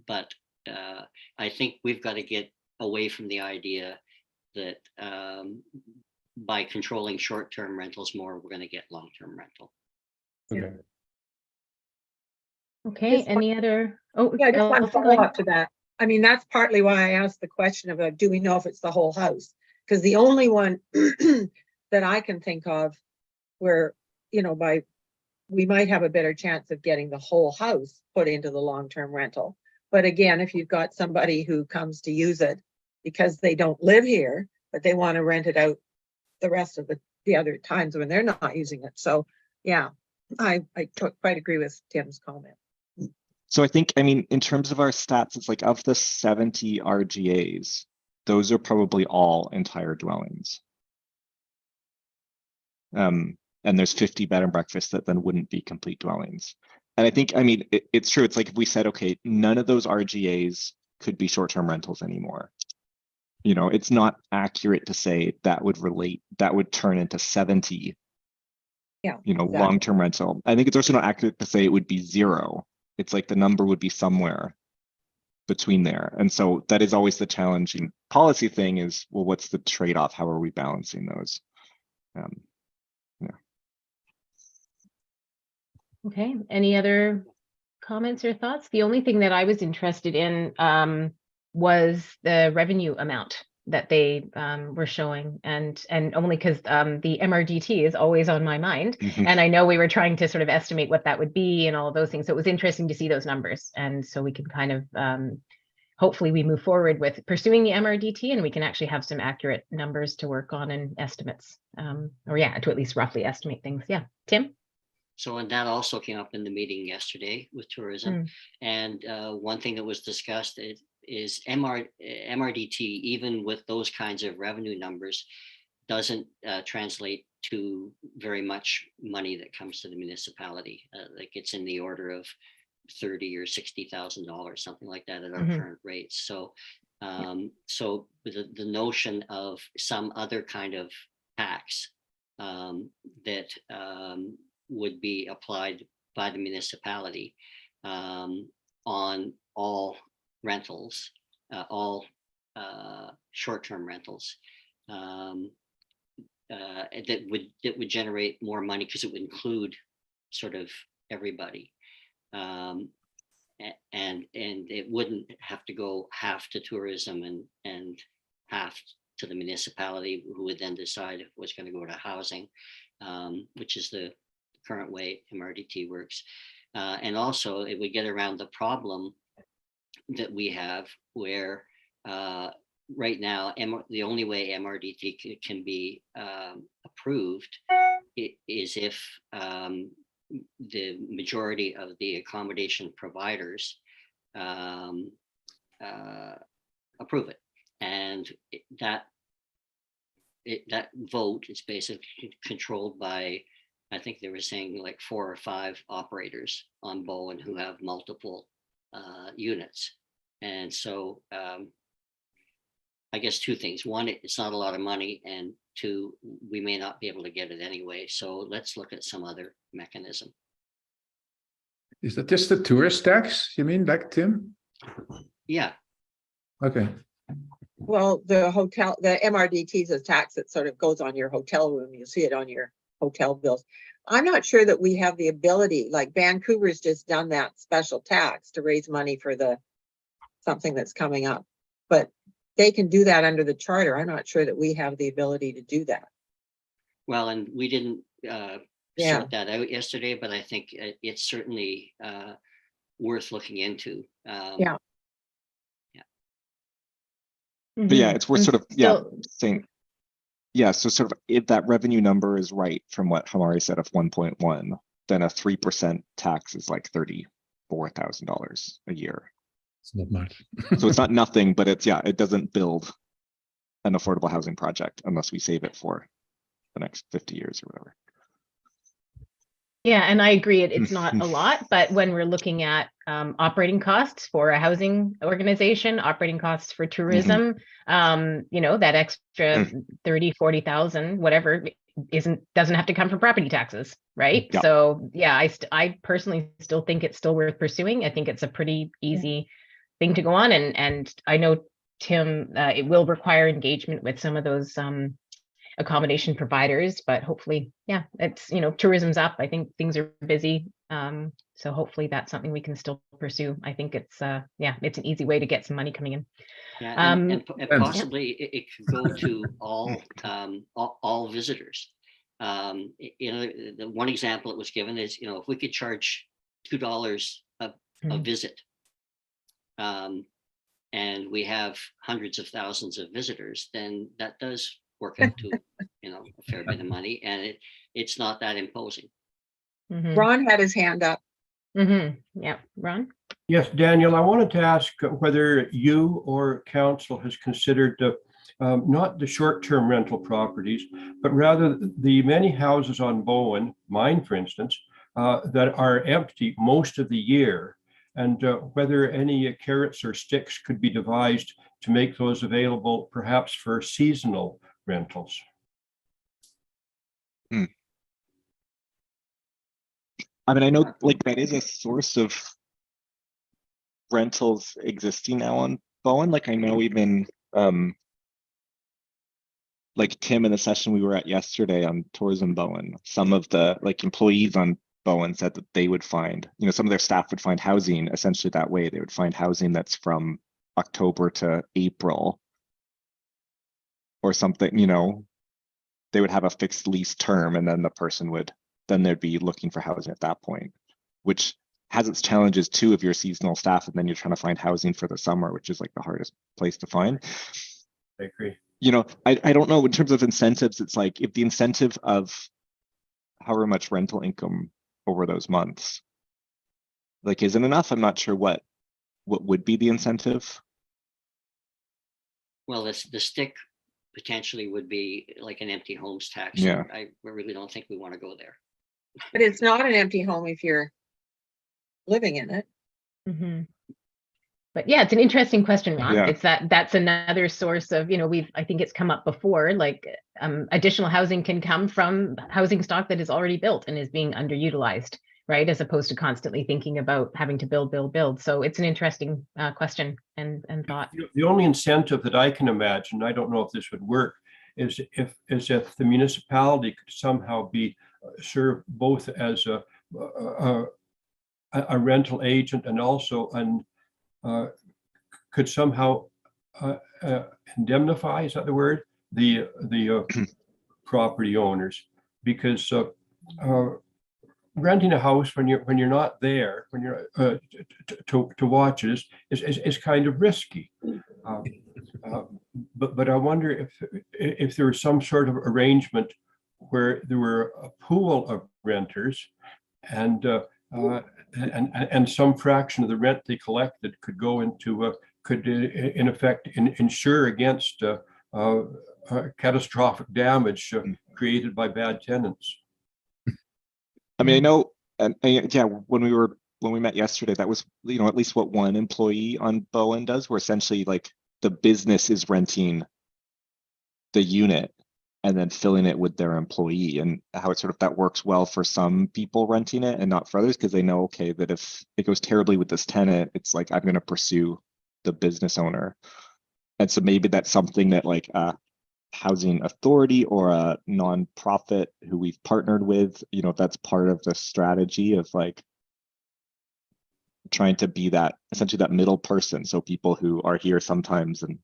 but I think we've got to get away from the idea that by controlling short-term rentals more, we're going to get long-term rental. Okay. Okay, Just any other? Oh, Yeah, just one Allison, go follow ahead. up to that. I mean, that's partly why I asked the question of, do we know if it's the whole house? Because the only one that I can think of where, you know, we might have a better chance of getting the whole house put into the long-term rental. But again, if you've got somebody who comes to use it because they don't live here, but they want to rent it out the rest of the other times when they're not using it. So yeah, I quite agree with Tim's comment. So I think, I mean, in terms of our stats, it's like of the 70 RGAs, those are probably all entire dwellings. And there's 50 bed and breakfasts that then wouldn't be complete dwellings. And I think, I mean, it's true. It's like if we said, okay, none of those RGAs could be short-term rentals anymore. You know, it's not accurate to say that would turn into 70, Yeah, you know, exactly. long-term rental. I think it's also not accurate to say it would be 0. It's like the number would be somewhere between there. And so that is always the challenging policy thing is, well, what's the trade-off? How are we balancing those? Yeah. Okay, any other comments or thoughts? The only thing that I was interested in was the revenue amount that they were showing, and only because the MRDT is always on my mind, and I know we were trying to sort of estimate what that would be and all of those things. So it was interesting to see those numbers, and so we can kind of hopefully we move forward with pursuing the MRDT, and we can actually have some accurate numbers to work on and estimates, or yeah, to at least roughly estimate things. Yeah, Tim. So, and that also came up in the meeting yesterday with tourism. And one thing that was discussed is MRDT, even with those kinds of revenue numbers, doesn't translate to very much money that comes to the municipality. Like it's in the order of $30,000 or $60,000, something like that at our current rates. So, so the notion of some other kind of tax that would be applied by the municipality on all rentals, all short-term rentals, that would generate more money because it would include sort of everybody, and it wouldn't have to go half to tourism and half to the municipality, who would then decide if it was going to go to housing, which is the current way MRDT works. And also it would get around the problem that we have where right now, the only way MRDT can be approved is if the majority of the accommodation providers approve it. And that vote is basically controlled by, I think they were saying like 4 or 5 operators on Bowen who have multiple units. And so I guess 2 things. 1, it's not a lot of money, and 2, we may not be able to get it anyway. So let's look at some other mechanism. Is that just the tourist tax, you mean, like Tim? Yeah. Okay. Well, the MRDT is a tax that sort of goes on your hotel room. You see it on your hotel bills. I'm not sure that we have the ability, like Vancouver's just done that special tax to raise money for something that's coming up, but they can do that under the charter. I'm not sure that we have the ability to do that. Well, and we didn't sort that out yesterday, but I think it's certainly worth looking into. Yeah. But yeah, it's worth sort of saying, yeah, so sort of if that revenue number is right from what Hamari said of 1.1, then a 3% tax is like $34,000 a year. It's not much. So it's not nothing, but it's, yeah, it doesn't build an affordable housing project unless we save it for the next 50 years or whatever. Yeah, and I agree, it's not a lot, but when we're looking at operating costs for a housing organization, operating costs for tourism, you know, that extra 30, 40,000, whatever, doesn't have to come from property taxes, right? Yeah. So yeah, I personally still think it's still worth pursuing. I think it's a pretty easy thing to go on, and I know Tim, it will require engagement with some of those accommodation providers, but hopefully, yeah, it's, you know, tourism's up. I think things are busy. So hopefully that's something we can still pursue. I think it's, yeah, it's an easy way to get some money coming in. Yeah, and Yeah. possibly it could go to all visitors. You know, the one example that was given is, you know, if we could charge $2 a visit, and we have hundreds of thousands of visitors, then that does work out to, you know, a fair bit of money, and it's not that imposing. Ron had his hand up. Yeah, Ron? Yes, Daniel, I wanted to ask whether you or council has considered not the short-term rental properties, but rather the many houses on Bowen, mine for instance, that are empty most of the year, and whether any carrots or sticks could be devised to make those available perhaps for seasonal rentals. I mean, I know like that is a source of rentals existing now on Bowen. Like I know even like Tim in the session we were at yesterday on Tourism Bowen, some of the like employees on Bowen said that they would find, you know, some of their staff would find housing essentially that way. They would find housing that's from October to April or something, you know, they would have a fixed lease term and then the person would, then they'd be looking for housing at that point, which has its challenges too if you're seasonal staff and then you're trying to find housing for the summer, which is like the hardest place to find. I agree. You know, I don't know in terms of incentives, it's like if the incentive of however much rental income over those months, like isn't enough, I'm not sure what would be the incentive. Well, the stick potentially would be like an empty homes tax. Yeah. I really don't think we want to go there. But it's not an empty home if you're living in it. But yeah, it's an interesting question, Ron. Yeah. It's that's another source of, you know, I think it's come up before, like additional housing can come from housing stock that is already built and is being underutilized, right? As opposed to constantly thinking about having to build. So it's an interesting question and thought. The only incentive that I can imagine, I don't know if this would work, is if the municipality could somehow be served both as a rental agent and also could somehow indemnify, is that the word, the property owners, because renting a house when you're not there, when you're to watch it is kind of risky. But I wonder if there was some sort of arrangement where there were a pool of renters and some fraction of the rent they collected could go into could in effect insure against catastrophic damage created by bad tenants. I mean, I know, and yeah, when we met yesterday, that was, you know, at least what one employee on Bowen does, where essentially like the business is renting the unit and then filling it with their employee, and how it sort of that works well for some people renting it and not for others, because they know, okay, that if it goes terribly with this tenant, it's like I'm going to pursue the business owner. And so maybe that's something that like a housing authority or a nonprofit who we've partnered with, you know, that's part of the strategy of like trying to be that essentially that middle person. So people who are here sometimes and,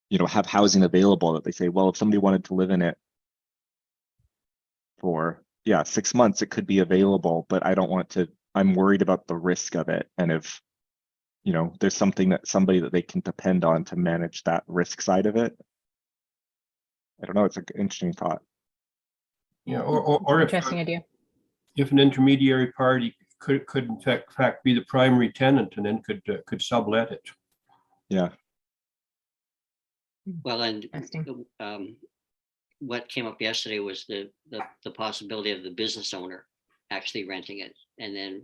you know, have housing available that they say, well, if somebody wanted to live in it for 6 months, it could be available, but I don't want to, I'm worried about the risk of it. And if, you know, there's something that somebody that they can depend on to manage that risk side of it. I don't know, it's an interesting thought. Yeah, or if, Interesting idea. If an intermediary party could in fact be the primary tenant and then could sublet it. Yeah. Well, and what came up yesterday was the possibility of the business owner actually renting it and then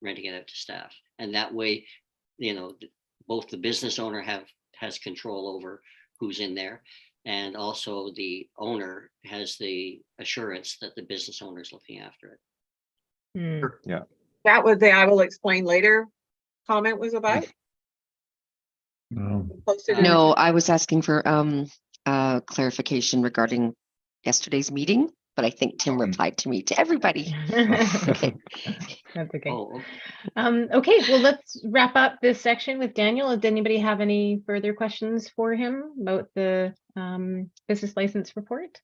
renting it out to staff. And that way, you know, both the business owner has control over who's in there, and also the owner has the assurance that the business owner is looking after it. Yeah. That was the I will explain later comment was about. Closer to No, I was asking for clarification regarding yesterday's meeting, but I think Tim replied to me, to everybody. Okay. That's okay. Oh, Okay, well, let's wrap up this section with Daniel. Does anybody have any further questions for him about the business license report?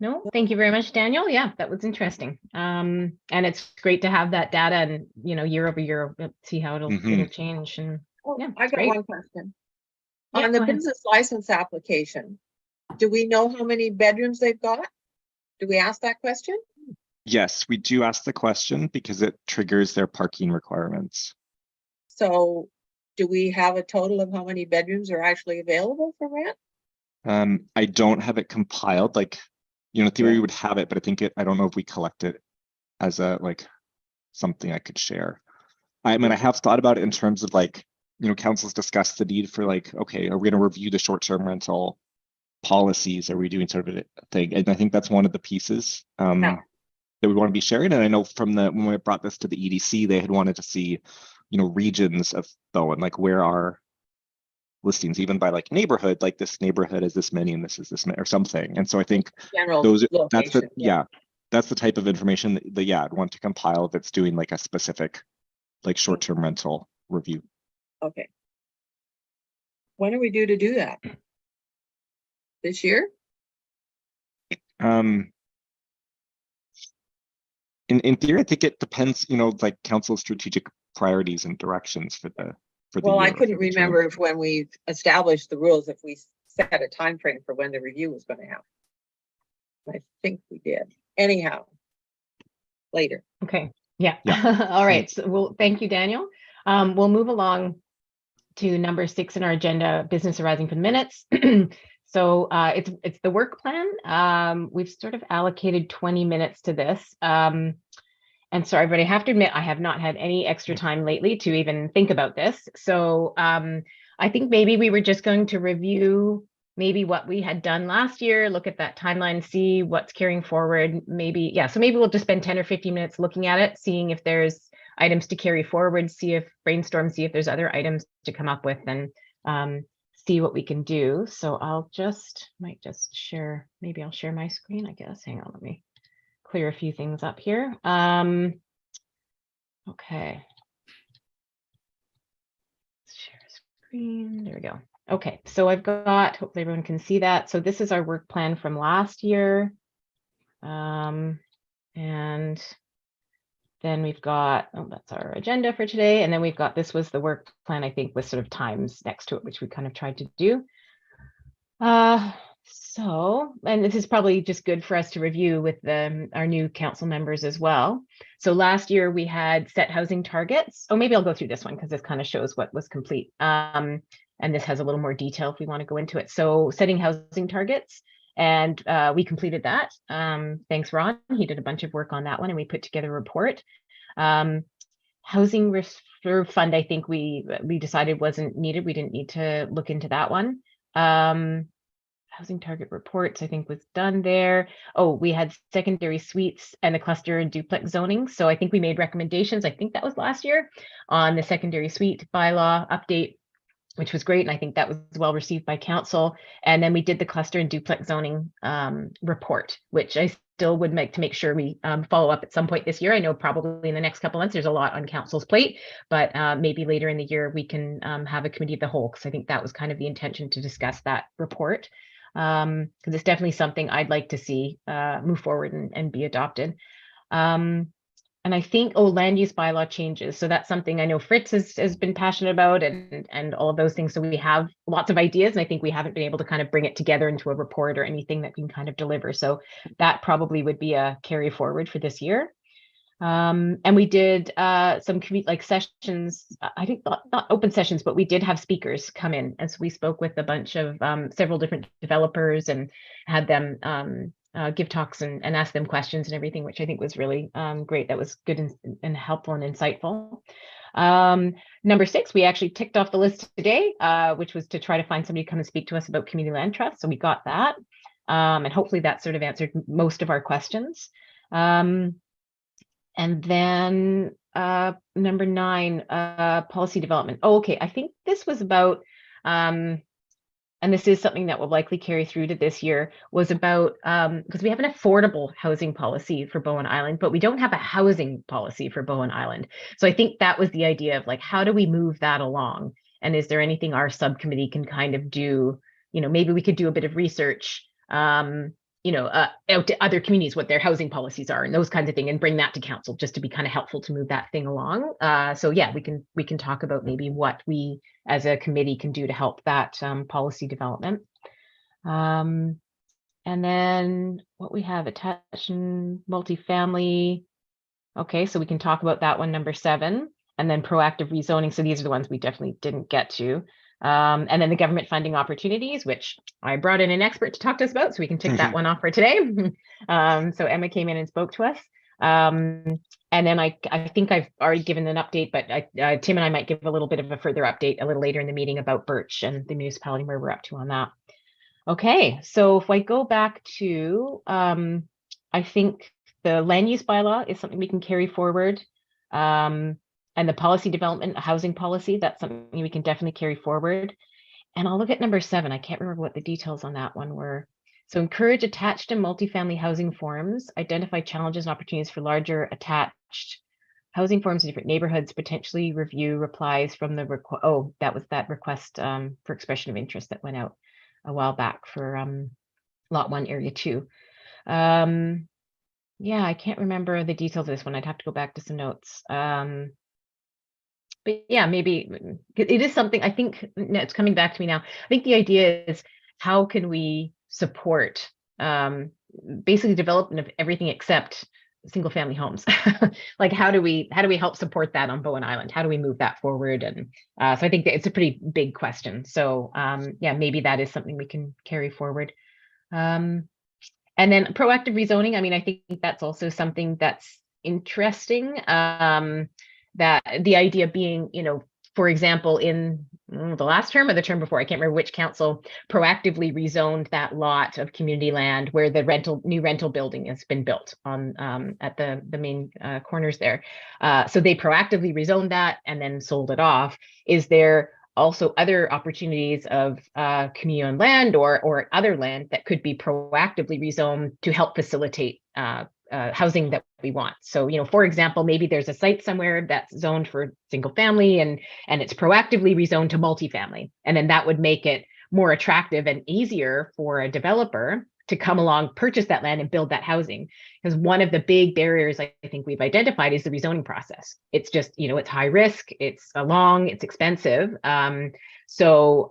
No, thank you very much, Daniel. Yeah, that was interesting. And it's great to have that data and, you know, year over year, see how it'll change. And yeah, I got great. one question. Yeah, On the go ahead. business license application, do we know how many bedrooms they've got? Do we ask that question? Yes, we do ask the question because it triggers their parking requirements. So do we have a total of how many bedrooms are actually available for rent? I don't have it compiled, like, you know, in theory Yeah. we would have it, but I think I don't know if we collect it as a, like, something I could share. I mean, I have thought about it in terms of, like, you know, council's discussed the need for, like, okay, are we going to review the short-term rental policies? Are we doing sort of a thing? And I think that's one of the pieces that we want to be sharing. And I know from when we brought this to the EDC, they had wanted to see, you know, regions of Bowen, like where are listings, even by like neighborhood, like this neighborhood is this many and this is this many or something. And so I think General that's location, the that's the type of information that I'd want to compile that's doing like a specific like short-term rental review. Okay. When are we due to do that? This year? In theory, I think it depends, you know, like council's strategic priorities and directions for the Well, I year, couldn't for the term. remember if when we established the rules, if we set a time frame for when the review was going to happen. I think we did. Anyhow, later. Okay. Yeah. Yeah. All right. So, well, thank you, Daniel. We'll move along to number 6 in our agenda, business arising from minutes. So it's the work plan. We've sort of allocated 20 minutes to this. And sorry, but I have to admit, I have not had any extra time lately to even think about this. So I think maybe we were just going to review maybe what we had done last year, look at that timeline, see what's carrying forward. Maybe, yeah, so maybe we'll just spend 10 or 15 minutes looking at it, seeing if there's items to carry forward, see if there's other items to come up with, and see what we can do. So might just share, maybe I'll share my screen, I guess. Hang on, let me clear a few things up here. Okay. Share screen, there we go. Okay, so I've got, hopefully everyone can see that. So this is our work plan from last year. And then we've got, that's our agenda for today. And then we've got, this was the work plan, I think, with sort of times next to it, which we kind of tried to do. So, and this is probably just good for us to review with our new council members as well. So last year we had set housing targets. Oh, maybe I'll go through this one because this kind of shows what was complete. And this has a little more detail if we want to go into it. So setting housing targets, and we completed that. Thanks, Ron. He did a bunch of work on that one, and we put together a report. Housing Reserve Fund, I think we decided wasn't needed. We didn't need to look into that one. Housing target reports, I think, was done there. Oh, we had secondary suites and the cluster and duplex zoning. So I think we made recommendations. I think that was last year on the secondary suite bylaw update, which was great. And I think that was well received by council. And then we did the cluster and duplex zoning report, which I still would make sure we follow up at some point this year. I know probably in the next couple months, there's a lot on council's plate, but maybe later in the year, we can have a committee of the whole, because I think that was kind of the intention, to discuss that report. Because it's definitely something I'd like to see move forward and be adopted. And I think, land use bylaw changes. So that's something I know Fritz has been passionate about, and all of those things. So we have lots of ideas, and I think we haven't been able to kind of bring it together into a report or anything that we can kind of deliver. So that probably would be a carry forward for this year. And we did some sessions, I think not open sessions, but we did have speakers come in. And so we spoke with a bunch of several different developers and had them give talks and ask them questions and everything, which I think was really great. That was good and helpful and insightful. Number 6, we actually ticked off the list today, which was to try to find somebody to come and speak to us about community land trust. So we got that. And hopefully that sort of answered most of our questions. And then number 9, policy development. Oh, okay. I think this was about and this is something that will likely carry through to this year, was about, because we have an affordable housing policy for Bowen Island, but we don't have a housing policy for Bowen Island. So I think that was the idea of like, how do we move that along? And is there anything our subcommittee can kind of do? You know, maybe we could do a bit of research, you know, out to other communities, what their housing policies are and those kinds of things, and bring that to council just to be kind of helpful to move that thing along. So yeah, we can talk about maybe what we as a committee can do to help that policy development. And then what we have, attached and multifamily. Okay, so we can talk about that one, number 7, and then proactive rezoning. So these are the ones we definitely didn't get to. And then the government funding opportunities, which I brought in an expert to talk to us about, so we can tick that one off for today. So Emma came in and spoke to us. And then I think I've already given an update, but Tim and I might give a little bit of a further update a little later in the meeting about Birch and the municipality, where we're up to on that. Okay, so if I go back to, I think the land use bylaw is something we can carry forward. And the policy development, housing policy, that's something we can definitely carry forward. And I'll look at number 7. I can't remember what the details on that one were. So encourage attached and multifamily housing forms, identify challenges and opportunities for larger attached housing forms in different neighborhoods, potentially review replies from the request. Oh, that was that request for expression of interest that went out a while back for lot 1, area 2. Yeah, I can't remember the details of this one. I'd have to go back to some notes. But yeah, maybe it is something, I think it's coming back to me now. I think the idea is, how can we support basically development of everything except single family homes? Like, how do we help support that on Bowen Island? How do we move that forward? And so I think that it's a pretty big question. So yeah, maybe that is something we can carry forward. And then proactive rezoning. I mean, I think that's also something that's interesting. That the idea being, you know, for example, in the last term or the term before, I can't remember which council proactively rezoned that lot of community land where the new rental building has been built on at the main corners there. So they proactively rezoned that and then sold it off. Is there also other opportunities of community land or other land that could be proactively rezoned to help facilitate housing that we want? So, you know, for example, maybe there's a site somewhere that's zoned for single family and it's proactively rezoned to multifamily. And then that would make it more attractive and easier for a developer to come along, purchase that land and build that housing. Because one of the big barriers I think we've identified is the rezoning process. It's just, you know, it's high risk, it's long, it's expensive. So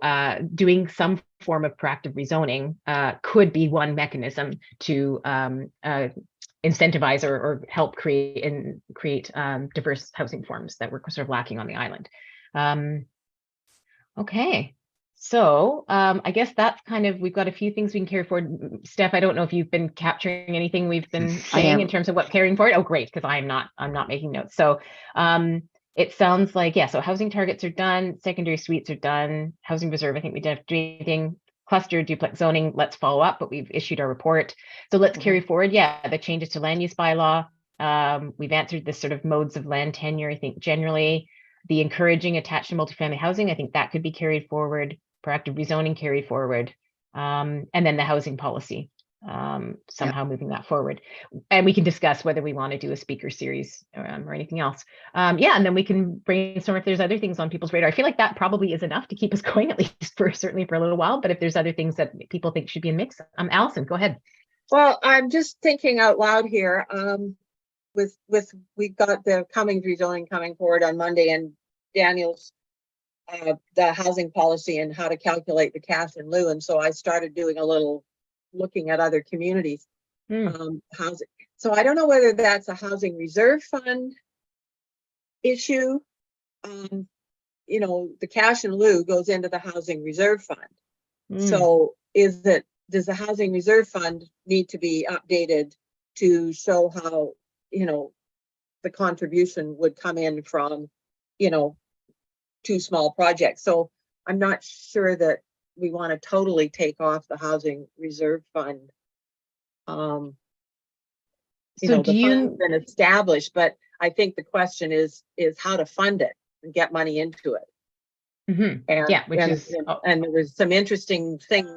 doing some form of proactive rezoning could be one mechanism to incentivize or help create diverse housing forms that we're sort of lacking on the island. Okay, so I guess that's kind of, we've got a few things we can carry forward. Steph, I don't know if you've been capturing anything we've been saying in terms of what carrying forward. Oh, great, because I'm not making notes. So it sounds like, yeah, so housing targets are done, secondary suites are done, housing reserve, I think we didn't have to do anything. Cluster duplex zoning, let's follow up, but we've issued our report. So let's carry forward. Yeah, the changes to land use bylaw. We've answered this sort of modes of land tenure, I think generally. The encouraging attached to multifamily housing, I think that could be carried forward. Proactive rezoning carried forward. And then the housing policy, somehow moving that forward. And we can discuss whether we want to do a speaker series or anything else. Yeah, and then we can brainstorm if there's other things on people's radar. I feel like that probably is enough to keep us going, at least certainly for a little while. But if there's other things that people think should be in mix, Allison, go ahead. Well, I'm just thinking out loud here. We've got the Cummings rezoning coming forward on Monday, and Daniel's the housing policy and how to calculate the cash in lieu. And so I started doing a little looking at other communities housing. So I don't know whether that's a housing reserve fund issue. You know, the cash in lieu goes into the housing reserve fund. So does the housing reserve fund need to be updated to show how, you know, the contribution would come in from, you know, 2 small projects? So I'm not sure that we want to totally take off the housing reserve fund. You know, the fund's been established, but I think the question is how to fund it and get money into it. Mhm. And, Yeah, which and, is and there was some interesting things,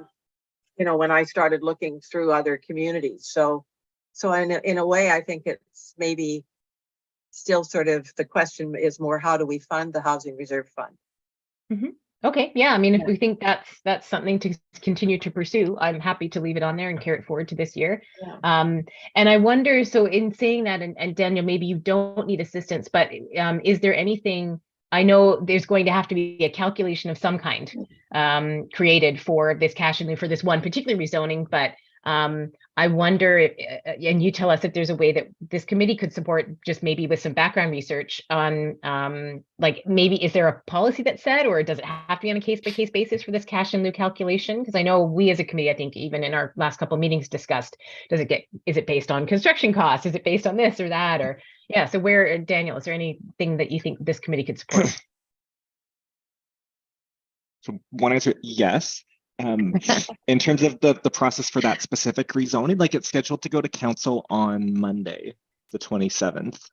you know, when I started looking through other communities. So in a way, I think it's maybe still sort of, the question is more, how do we fund the Housing Reserve Fund? okay. Yeah, I mean, if Yeah. we think that's something to continue to pursue, I'm happy to leave it on there and carry it forward to this year. Yeah. And I wonder, so in saying that, and Daniel, maybe you don't need assistance, but is there anything? I know there's going to have to be a calculation of some kind created for this cash in lieu for this one particular rezoning, but I wonder if, and you tell us if there's a way that this committee could support, just maybe with some background research on, like, maybe is there a policy that's set, or does it have to be on a case-by-case basis for this cash in lieu calculation? Because I know we as a committee, I think even in our last couple of meetings discussed, is it based on construction costs? Is it based on this or that? Or yeah, so where, Daniel, is there anything that you think this committee could support? So one answer, yes. In terms of the process for that specific rezoning, like it's scheduled to go to council on Monday, the 27th.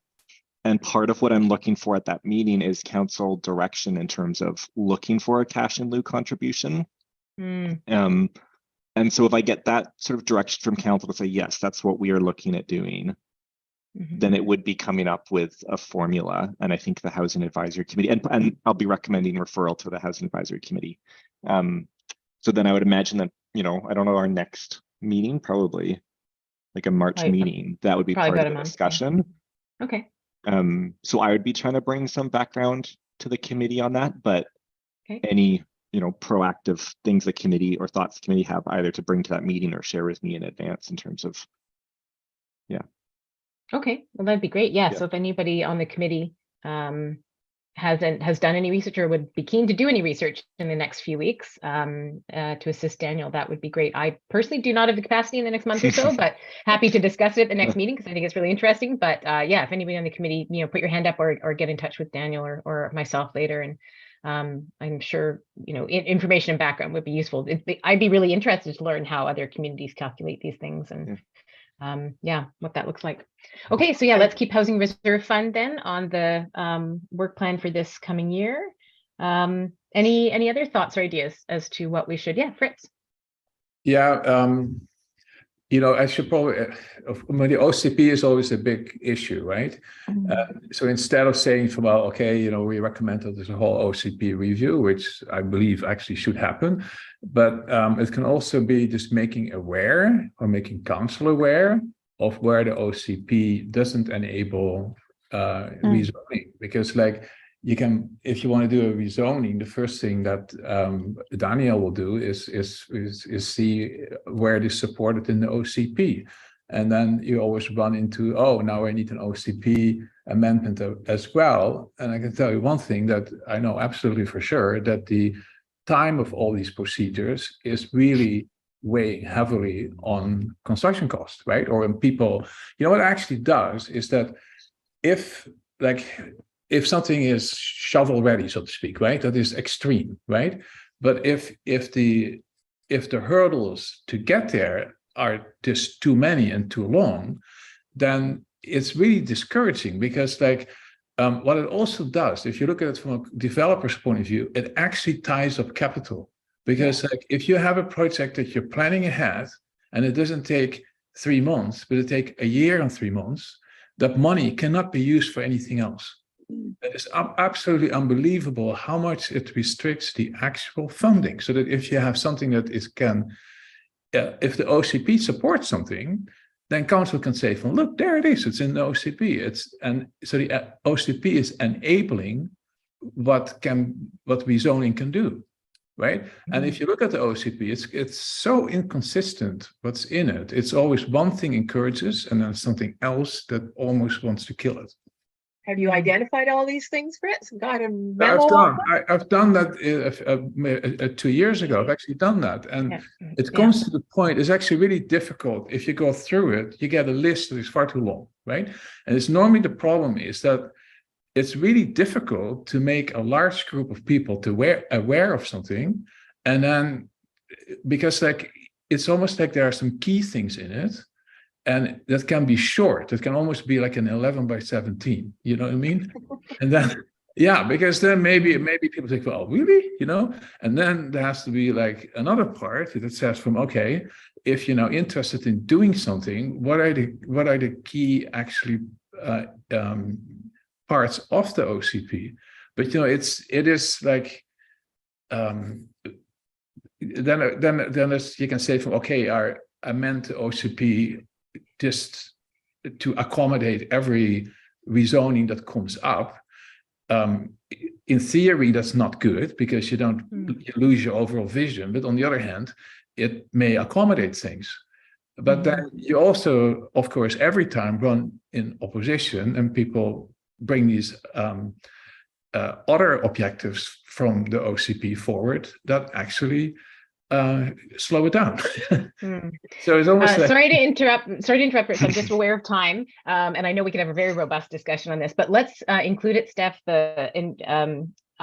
And part of what I'm looking for at that meeting is council direction in terms of looking for a cash in lieu contribution. And so if I get that sort of direction from council to say, yes, that's what we are looking at doing, then it would be coming up with a formula. And I think the Housing Advisory Committee, and I'll be recommending referral to the Housing Advisory Committee. So then I would imagine that, you know, I don't know, our next meeting, probably like a March meeting, that would be part of the discussion. Yeah. Okay. So I would be trying to bring some background to the committee on that, but any, you know, proactive things the committee or thoughts the committee have either to bring to that meeting or share with me in advance in terms of, Okay, well, that'd be great. Yeah. So if anybody on the committee has done any research or would be keen to do any research in the next few weeks to assist Daniel, that would be great. I personally do not have the capacity in the next month or so, but happy to discuss it at the next meeting because I think it's really interesting. But yeah, if anybody on the committee, you know, put your hand up or get in touch with Daniel or myself later, and I'm sure, you know, information and background would be useful. I'd be really interested to learn how other communities calculate these things and yeah, what that looks like. Okay, so yeah, let's keep Housing Reserve Fund then on the work plan for this coming year. Any other thoughts or ideas as to what we should? Yeah, Fritz. Yeah, you know, I should probably, when the OCP is always a big issue, right? So instead of saying, well, okay, you know, we recommend that there's a whole OCP review, which I believe actually should happen, but it can also be just making aware or making council aware of where the OCP doesn't enable rezoning, because like, you can, if you want to do a rezoning, the first thing that Daniel will do is see where it is supported in the OCP. And then you always run into, oh, now I need an OCP amendment as well. And I can tell you one thing that I know absolutely for sure, that the time of all these procedures is really weighing heavily on construction costs, right? Or when people, you know, what it actually does is that if something is shovel ready, so to speak, right? That is extreme, right? But if the hurdles to get there are just too many and too long, then it's really discouraging, because like what it also does, if you look at it from a developer's point of view, it actually ties up capital. Because like if you have a project that you're planning ahead and it doesn't take 3 months, but it takes a year and 3 months, that money cannot be used for anything else. It is absolutely unbelievable how much it restricts the actual funding. So that if you have something that if the OCP supports something, then council can say, "Well, look, there it is. It's in the OCP." So the OCP is enabling what rezoning can do, right? And if you look at the OCP, it's so inconsistent what's in it. It's always one thing encourages, and then something else that almost wants to kill it. Have you identified all these things, Fritz? Got a memo? I've done that 2 years ago. I've actually done that. And it comes to the point, it's actually really difficult. If you go through it, you get a list that is far too long, right? And it's normally the problem is that it's really difficult to make a large group of people aware of something. And then, because like, it's almost like there are some key things in it, and that can be short. It can almost be like an 11 by 17, you know what I mean? And Yeah, because then maybe people think, well, really, and then there has to be like another part that says from, okay, if you're now interested in doing something, what are the key actually parts of the OCP? But it is like then you can say from, okay, I meant OCP just to accommodate every rezoning that comes up. In theory, that's not good because you lose your overall vision. But on the other hand, it may accommodate things. But then you also, of course, every time run in opposition, and people bring these other objectives from the OCP forward that actually slow it down. So it's almost sorry to interrupt, Rich. I'm just aware of time, and I know we can have a very robust discussion on this, but let's include it, Steph,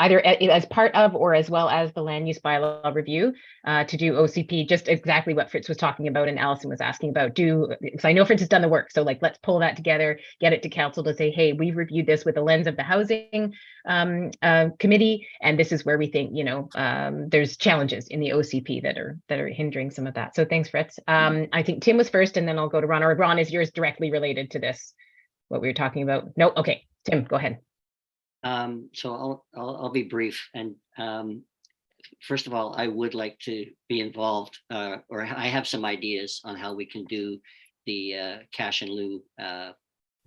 either as part of or as well as the land use bylaw review to do OCP, just exactly what Fritz was talking about and Allison was asking about. Because I know Fritz has done the work, so like let's pull that together, get it to council to say, hey, we've reviewed this with the lens of the housing committee, and this is where we think there's challenges in the OCP that are hindering some of that. So thanks, Fritz. I think Tim was first, and then I'll go to Ron. Or Ron, is yours directly related to this? What we were talking about? No. Okay, Tim, go ahead. So I'll be brief. And first of all, I would like to be involved, or I have some ideas on how we can do the cash in lieu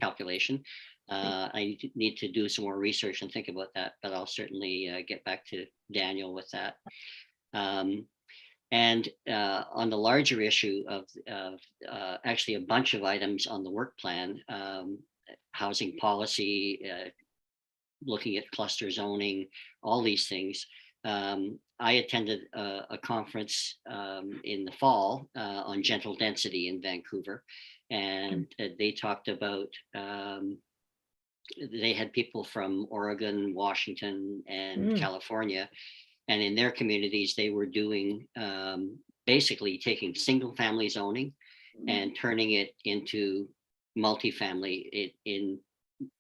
calculation. I need to do some more research and think about that, but I'll certainly get back to Daniel with that. And on the larger issue of actually a bunch of items on the work plan, housing policy, looking at cluster zoning, all these things. I attended a conference in the fall on gentle density in Vancouver, and they talked about, they had people from Oregon, Washington, and California, and in their communities, they were doing basically taking single family zoning and turning it into multifamily in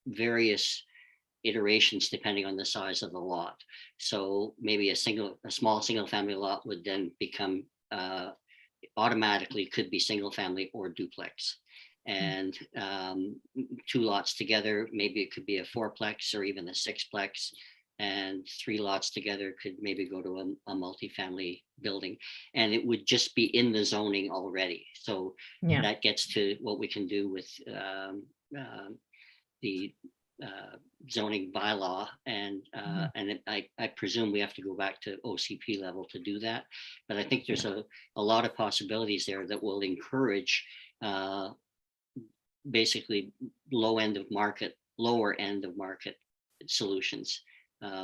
various iterations depending on the size of the lot. So maybe a small single family lot would then become automatically could be single family or duplex. And 2 lots together, maybe it could be a 4-plex or even a 6-plex, and 3 lots together could maybe go to a multifamily building, and it would just be in the zoning already. So that gets to what we can do with the zoning bylaw, and I presume we have to go back to OCP level to do that. But I think there's a lot of possibilities there that will encourage basically lower end of market solutions,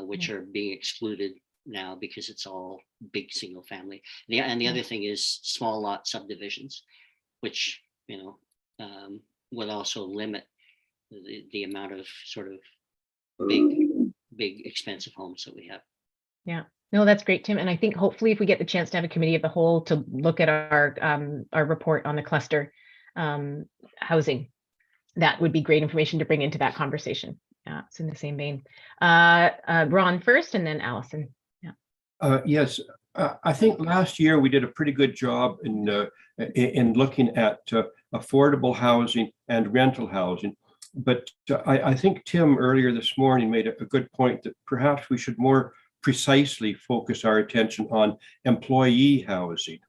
which are being excluded now because it's all big single family. And the other thing is small lot subdivisions, which would also limit the amount of sort of big expensive homes that we have. Yeah, no, that's great, Tim. And I think hopefully if we get the chance to have a committee of the whole to look at our report on the cluster housing, that would be great information to bring into that conversation. It's in the same vein. Ron first, and then Allison. Yes, I think last year we did a pretty good job in looking at affordable housing and rental housing. But I think Tim earlier this morning made a good point that perhaps we should more precisely focus our attention on employee housing.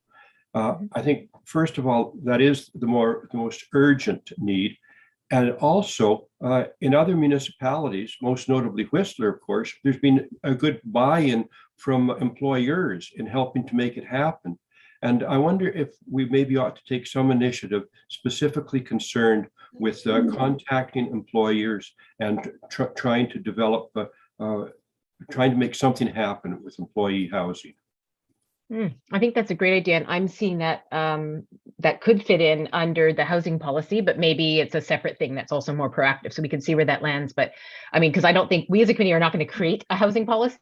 I think, first of all, that is the most urgent need. And also in other municipalities, most notably Whistler, of course, there's been a good buy-in from employers in helping to make it happen. And I wonder if we maybe ought to take some initiative specifically concerned with contacting employers and trying to develop, trying to make something happen with employee housing. I think that's a great idea. And I'm seeing that that could fit in under the housing policy, but maybe it's a separate thing that's also more proactive. So we can see where that lands. But I mean, because I don't think we as a committee are not going to create a housing policy,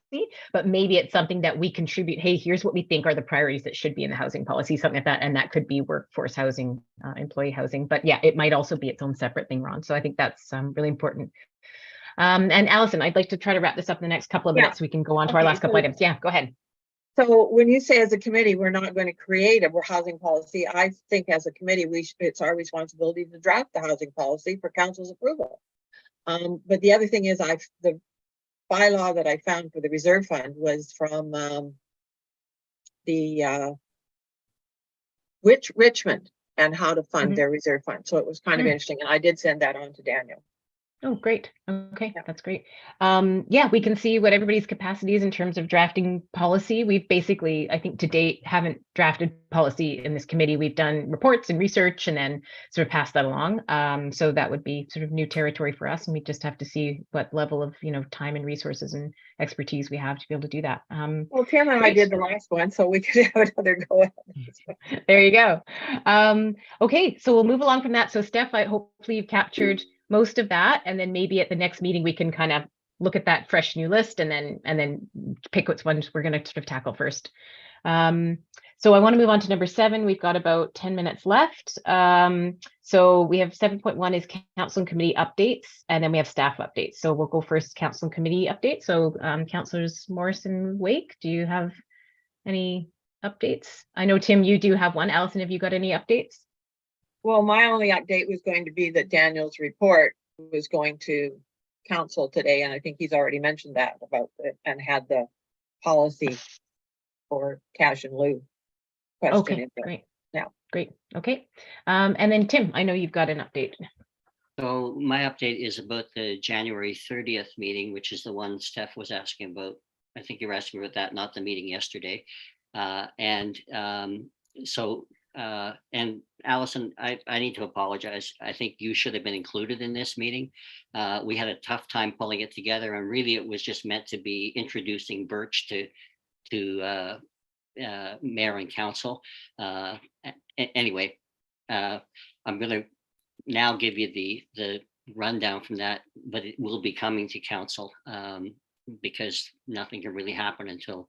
but maybe it's something that we contribute. Hey, here's what we think are the priorities that should be in the housing policy, something like that. And that could be workforce housing, employee housing. But yeah, it might also be its own separate thing, Ron. So I think that's really important. And Allison, I'd like to try to wrap this up in the next couple of Yeah. minutes so we can go on to our Okay, last couple so- items. Yeah, go ahead. So when you say as a committee, we're not going to create a housing policy, I think as a committee, it's our responsibility to draft the housing policy for council's approval. But the other thing is the bylaw that I found for the reserve fund was from Richmond and how to fund Mhm. their reserve fund. So it was kind of interesting. And I did send that on to Daniel. Oh, great. Okay, Yeah. that's great. Yeah, we can see what everybody's capacity is in terms of drafting policy. We've basically, I think to date, haven't drafted policy in this committee. We've done reports and research and then sort of passed that along. So that would be sort of new territory for us. And we just have to see what level of, time and resources and expertise we have to be able to do that. Well, Tim and I Great. did the last one, so we could have another go at it. There you go. Okay, so we'll move along from that. So Steph, hopefully you've captured most of that, and then maybe at the next meeting we can kind of look at that fresh new list and then pick which ones we're going to sort of tackle first. So I want to move on to number 7. We've got about 10 minutes left. So we have 7.1 is council and committee updates, and then we have staff updates. So we'll go first council and committee updates. So Councillors Morris and Wake, do you have any updates? I know, Tim, you do have one. Allison, have you got any updates? Well, my only update was going to be that Daniel's report was going to council today, and I think he's already mentioned that about it and had the policy for cash and lieu question. Okay, in there. great. Yeah. Great. Okay. And then Tim, I know you've got an update. So my update is about the January 30th meeting, which is the one Steph was asking about. I think you were asking about that, not the meeting yesterday. And Allison, I need to apologize. I think you should have been included in this meeting. We had a tough time pulling it together, and really it was just meant to be introducing Birch to mayor and council. Anyway, I'm going to now give you the rundown from that, but it will be coming to council because nothing can really happen until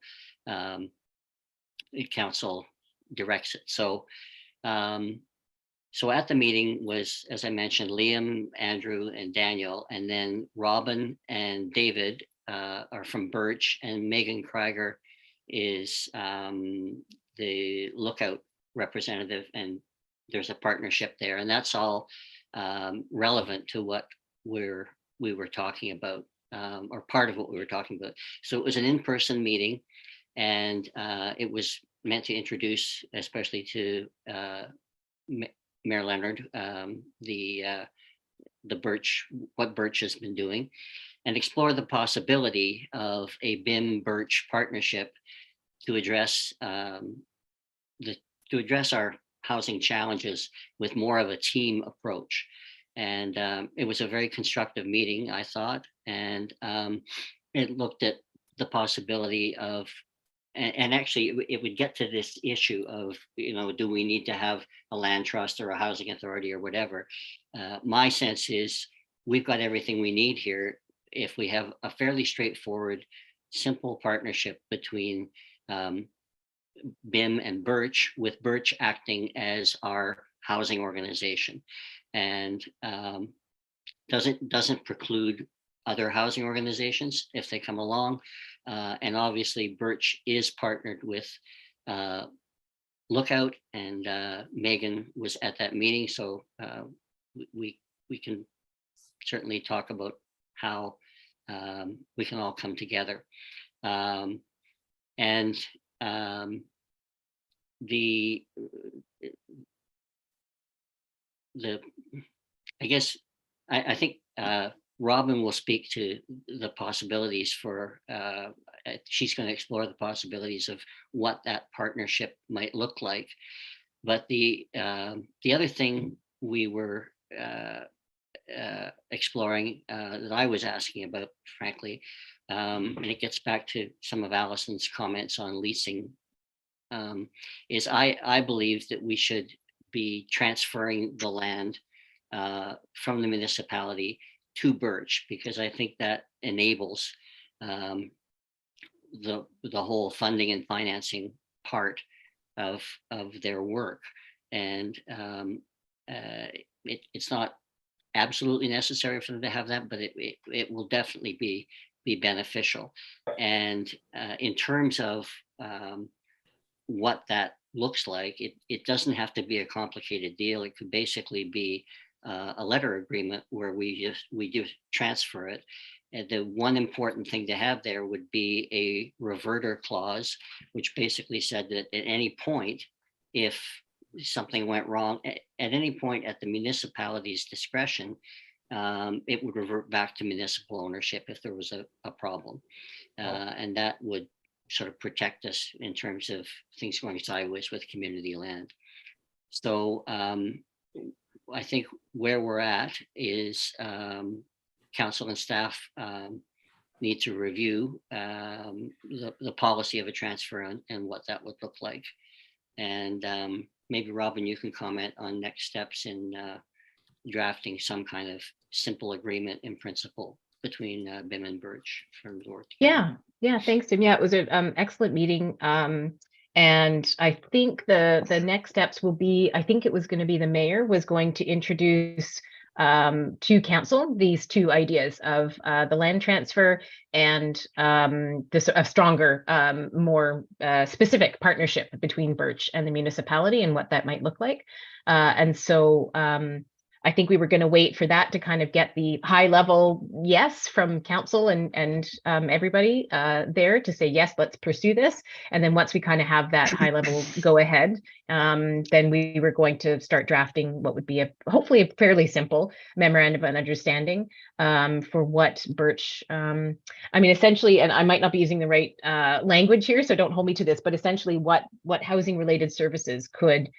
council directs it. So at the meeting was, as I mentioned, Liam, Andrew, and Daniel, and then Robin and David are from Birch, and Megan Krieger is the lookout representative, and there's a partnership there, and that's all relevant to what we were talking about, or part of what we were talking about. So it was an in-person meeting, and it was meant to introduce, especially to Mayor Leonard, the Birch, what Birch has been doing, and explore the possibility of a BIM Birch partnership to address our housing challenges with more of a team approach. And it was a very constructive meeting, I thought, and it looked at the possibility of, and actually it would get to this issue of, do we need to have a land trust or a housing authority or whatever? My sense is we've got everything we need here if we have a fairly straightforward, simple partnership between BIM and Birch, with Birch acting as our housing organization, and doesn't preclude other housing organizations if they come along. And obviously Birch is partnered with Lookout, and Megan was at that meeting, so we can certainly talk about how we can all come together. I think Robin will speak to the possibilities for, she's going to explore the possibilities of what that partnership might look like. But the other thing we were exploring, that I was asking about, frankly, and it gets back to some of Allison's comments on leasing, is I believe that we should be transferring the land from the municipality to Birch, because I think that enables the whole funding and financing part of their work. And it's not absolutely necessary for them to have that, but it will definitely be beneficial. And in terms of what that looks like, it doesn't have to be a complicated deal. It could basically be a letter agreement where we just transfer it. And the one important thing to have there would be a reverter clause, which basically said that at any point, if something went wrong, at any point at the municipality's discretion, it would revert back to municipal ownership if there was a problem. And that would sort of protect us in terms of things going sideways with community land. So I think where we're at is council and staff need to review the policy of a transfer and what that would look like. And maybe Robin, you can comment on next steps in drafting some kind of simple agreement in principle between BIM and Birch from the work. Yeah, thanks, Tim. Yeah, it was an excellent meeting. And I think the next steps will be, I think it was going to be the mayor was going to introduce to council these two ideas of the land transfer and a stronger, more specific partnership between Birch and the municipality and what that might look like. And so I think we were going to wait for that to kind of get the high level yes from council and everybody there to say, yes, let's pursue this. And then once we kind of have that high level go ahead, then we were going to start drafting what would be hopefully a fairly simple memorandum of understanding for what Birch, I mean, essentially, and I might not be using the right language here, so don't hold me to this, but essentially what housing related services could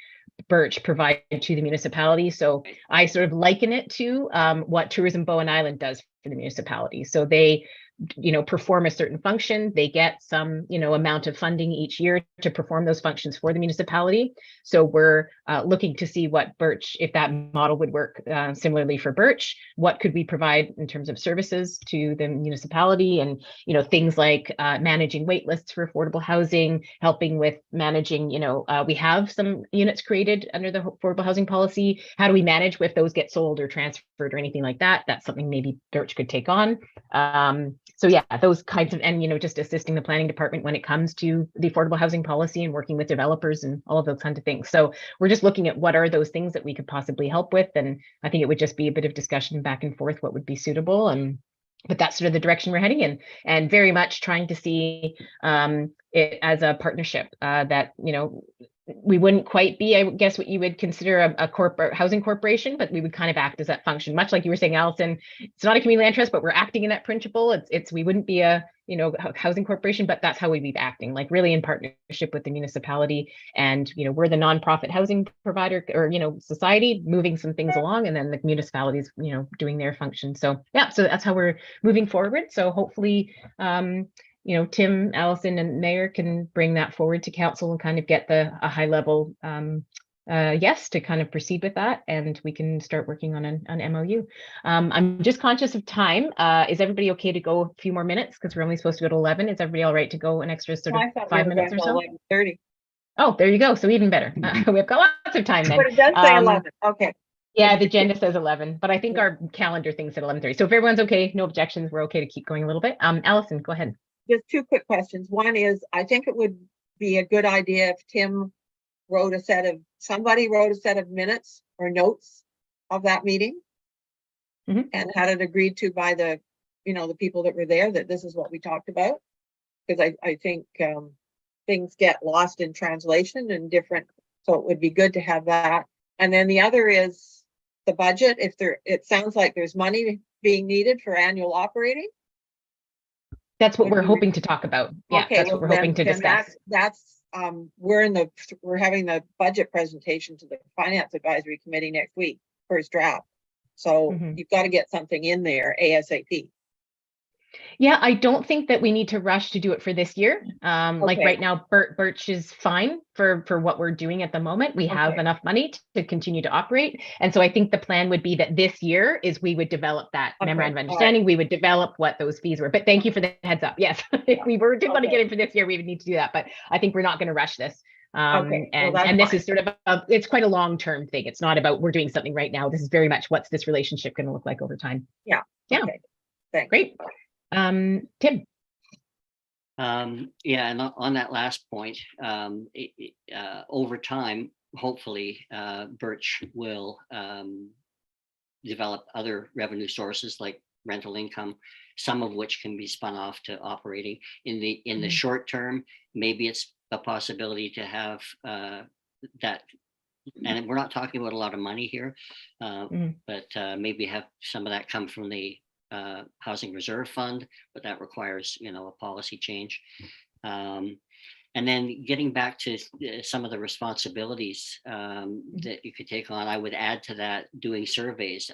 Birch provide to the municipality. So I sort of liken it to what Tourism Bowen Island does for the municipality. So they, perform a certain function. They get some, amount of funding each year to perform those functions for the municipality. So we're looking to see what Birch, if that model would work similarly for Birch, what could we provide in terms of services to the municipality and, things like managing wait lists for affordable housing, helping with managing, we have some units created under the affordable housing policy. How do we manage if those get sold or transferred or anything like that? That's something maybe Birch could take on. So yeah, those kinds of, and just assisting the planning department when it comes to the affordable housing policy and working with developers and all of those kinds of things. So we're just looking at what are those things that we could possibly help with. And I think it would just be a bit of discussion back and forth, what would be suitable. But that's sort of the direction we're heading in, and very much trying to see it as a partnership that, we wouldn't quite be, I guess, what you would consider a corporate housing corporation, but we would kind of act as that function, much like you were saying, Allison. It's not a community land trust, but we're acting in that principle. It's we wouldn't be a housing corporation, but that's how we'd be acting, like really in partnership with the municipality. And we're the nonprofit housing provider or society moving some things along, and then the municipalities doing their function. So yeah, so that's how we're moving forward. So hopefully Tim, Allison, and Mayor can bring that forward to council and kind of get a high level yes to kind of proceed with that, and we can start working on an MOU. I'm just conscious of time. Is everybody okay to go a few more minutes, because we're only supposed to go to 11? Is everybody all right to go an extra sort of 5 minutes or so? 11:30. Oh, there you go. So even better. We've got lots of time then. But it does say 11. Okay. Yeah, the agenda says 11, but I think our calendar thing said 11:30. So if everyone's okay, no objections, we're okay to keep going a little bit. Allison, go ahead. Just two quick questions. One is, I think it would be a good idea if Tim somebody wrote a set of minutes or notes of that meeting and had it agreed to by the people that were there, that this is what we talked about. Because I think things get lost in translation and different, so it would be good to have that. And then the other is the budget. It sounds like there's money being needed for annual operating. That's what we're hoping to talk about. Yeah, okay, that's what we're hoping to discuss. That's we're having the budget presentation to the Finance Advisory Committee next week, first draft. So you've got to get something in there ASAP. Yeah, I don't think that we need to rush to do it for this year. Like right now, Birch is fine for what we're doing at the moment. We have enough money to continue to operate. And so I think the plan would be that this year is we would develop that memorandum of understanding. We would develop what those fees were. But thank you for the heads up. Yes, if we did want to get in for this year, we would need to do that. But I think we're not going to rush this. Okay, well, that's And this fine. is sort of it's quite a long-term thing. It's not about we're doing something right now. This is very much what's this relationship going to look like over time. Yeah. Yeah. Okay. Thanks. Great. Tim. Yeah, and on that last point, over time, hopefully, Birch will develop other revenue sources like rental income, some of which can be spun off to operating. In the short term, maybe it's a possibility to have that, and we're not talking about a lot of money here, but maybe have some of that come from the Housing Reserve Fund, but that requires, a policy change. And then getting back to some of the responsibilities that you could take on, I would add to that doing surveys,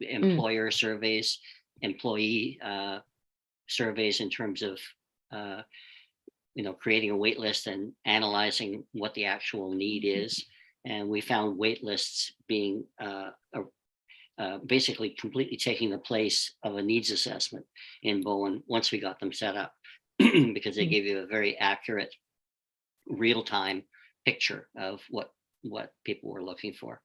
employer surveys, employee surveys in terms of, creating a wait list and analyzing what the actual need is. And we found wait lists being basically completely taking the place of a needs assessment in Bowen once we got them set up, because they gave you a very accurate, real-time picture of what people were looking for.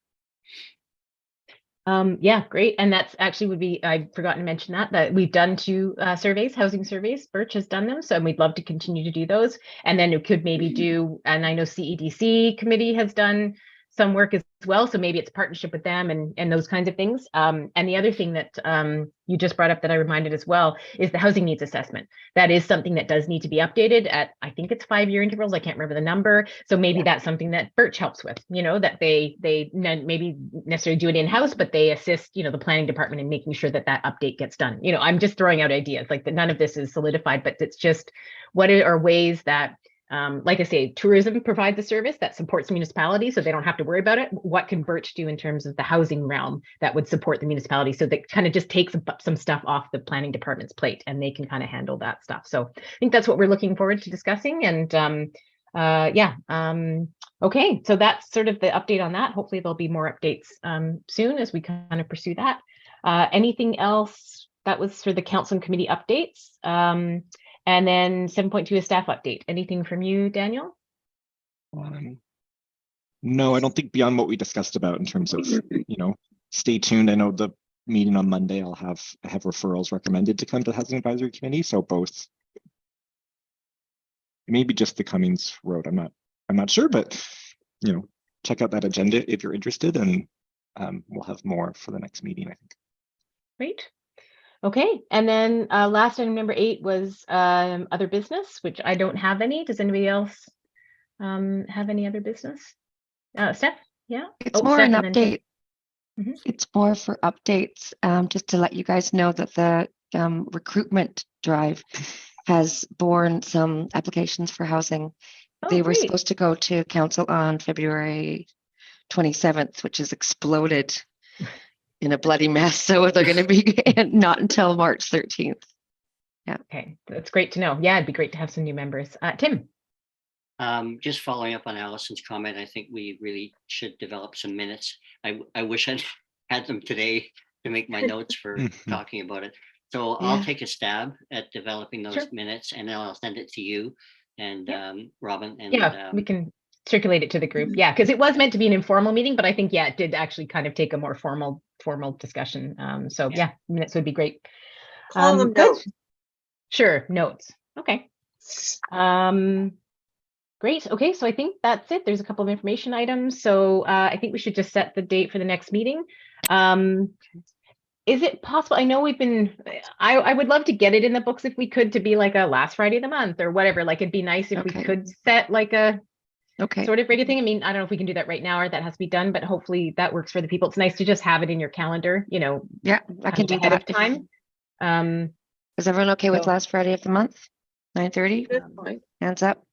Yeah, great. And that's actually would be, I've forgotten to mention that we've done 2 surveys, housing surveys. Birch has done them. So we'd love to continue to do those. And then it could maybe do, and I know CEDC committee has done some work as well. So maybe it's partnership with them and those kinds of things. And the other thing that you just brought up that I reminded as well is the housing needs assessment. That is something that does need to be updated at, I think it's 5-year intervals. I can't remember the number. So maybe that's something that Birch helps with, that they maybe necessarily do it in-house, but they assist, the planning department in making sure that that update gets done. I'm just throwing out ideas like that. None of this is solidified, but it's just what are ways that like I say, tourism provides a service that supports municipalities so they don't have to worry about it. What can Birch do in terms of the housing realm that would support the municipality? So that kind of just takes some stuff off the planning department's plate and they can kind of handle that stuff. So I think that's what we're looking forward to discussing. And okay, so that's sort of the update on that. Hopefully there'll be more updates soon as we kind of pursue that. Anything else that was for the council and committee updates? And then 7.2 is staff update. Anything from you, Daniel? No, I don't think beyond what we discussed about in terms of, stay tuned. I know the meeting on Monday, I have referrals recommended to come to the Housing Advisory Committee. So both, maybe just the Cummings Road. I'm not sure, but, check out that agenda if you're interested, and we'll have more for the next meeting, I think. Great. Okay, and then last item number 8 was other business, which I don't have any. Does anybody else have any other business? Steph? Yeah. It's more Steph, an update. It's more for updates, just to let you guys know that the recruitment drive has borne some applications for housing. They were supposed to go to council on February 27th, which has exploded in a bloody mess. So they're going to be not until March 13th. Yeah. Okay, that's great to know. Yeah, it'd be great to have some new members. Tim. Just following up on Allison's comment, I think we really should develop some minutes. I wish I'd had them today to make my notes for talking about it. So I'll take a stab at developing those minutes, and then I'll send it to you and Robin. And we can circulate it to the group. Yeah, because it was meant to be an informal meeting, but I think it did actually kind of take a more formal discussion. So minutes would be great. Call them notes. Sure, notes. Okay. Great. Okay, so I think that's it. There's a couple of information items. So I think we should just set the date for the next meeting. Is it possible? I know I would love to get it in the books if we could, to be like a last Friday of the month or whatever. Like it'd be nice if we could set like a sort of regular thing. I mean, I don't know if we can do that right now or that has to be done, but hopefully that works for the people. It's nice to just have it in your calendar, Yeah, I can do ahead that. of time. Is everyone okay with last Friday of the month? 9:30? Hands up.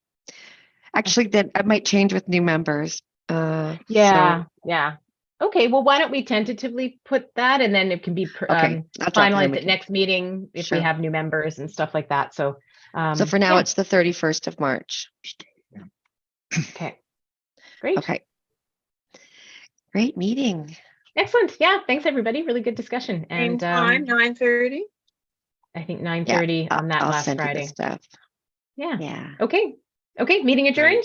Actually, that I might change with new members. Yeah. Okay, well, why don't we tentatively put that, and then it can be finalized at next meeting if we have new members and stuff like that. So for now, it's the 31st of March. Okay, great. Okay, great meeting. Excellent. Yeah, thanks everybody. Really good discussion. And time 9:30. I think 9:30 on that I'll last send Friday. you the stuff. Yeah. Okay. Meeting adjourned.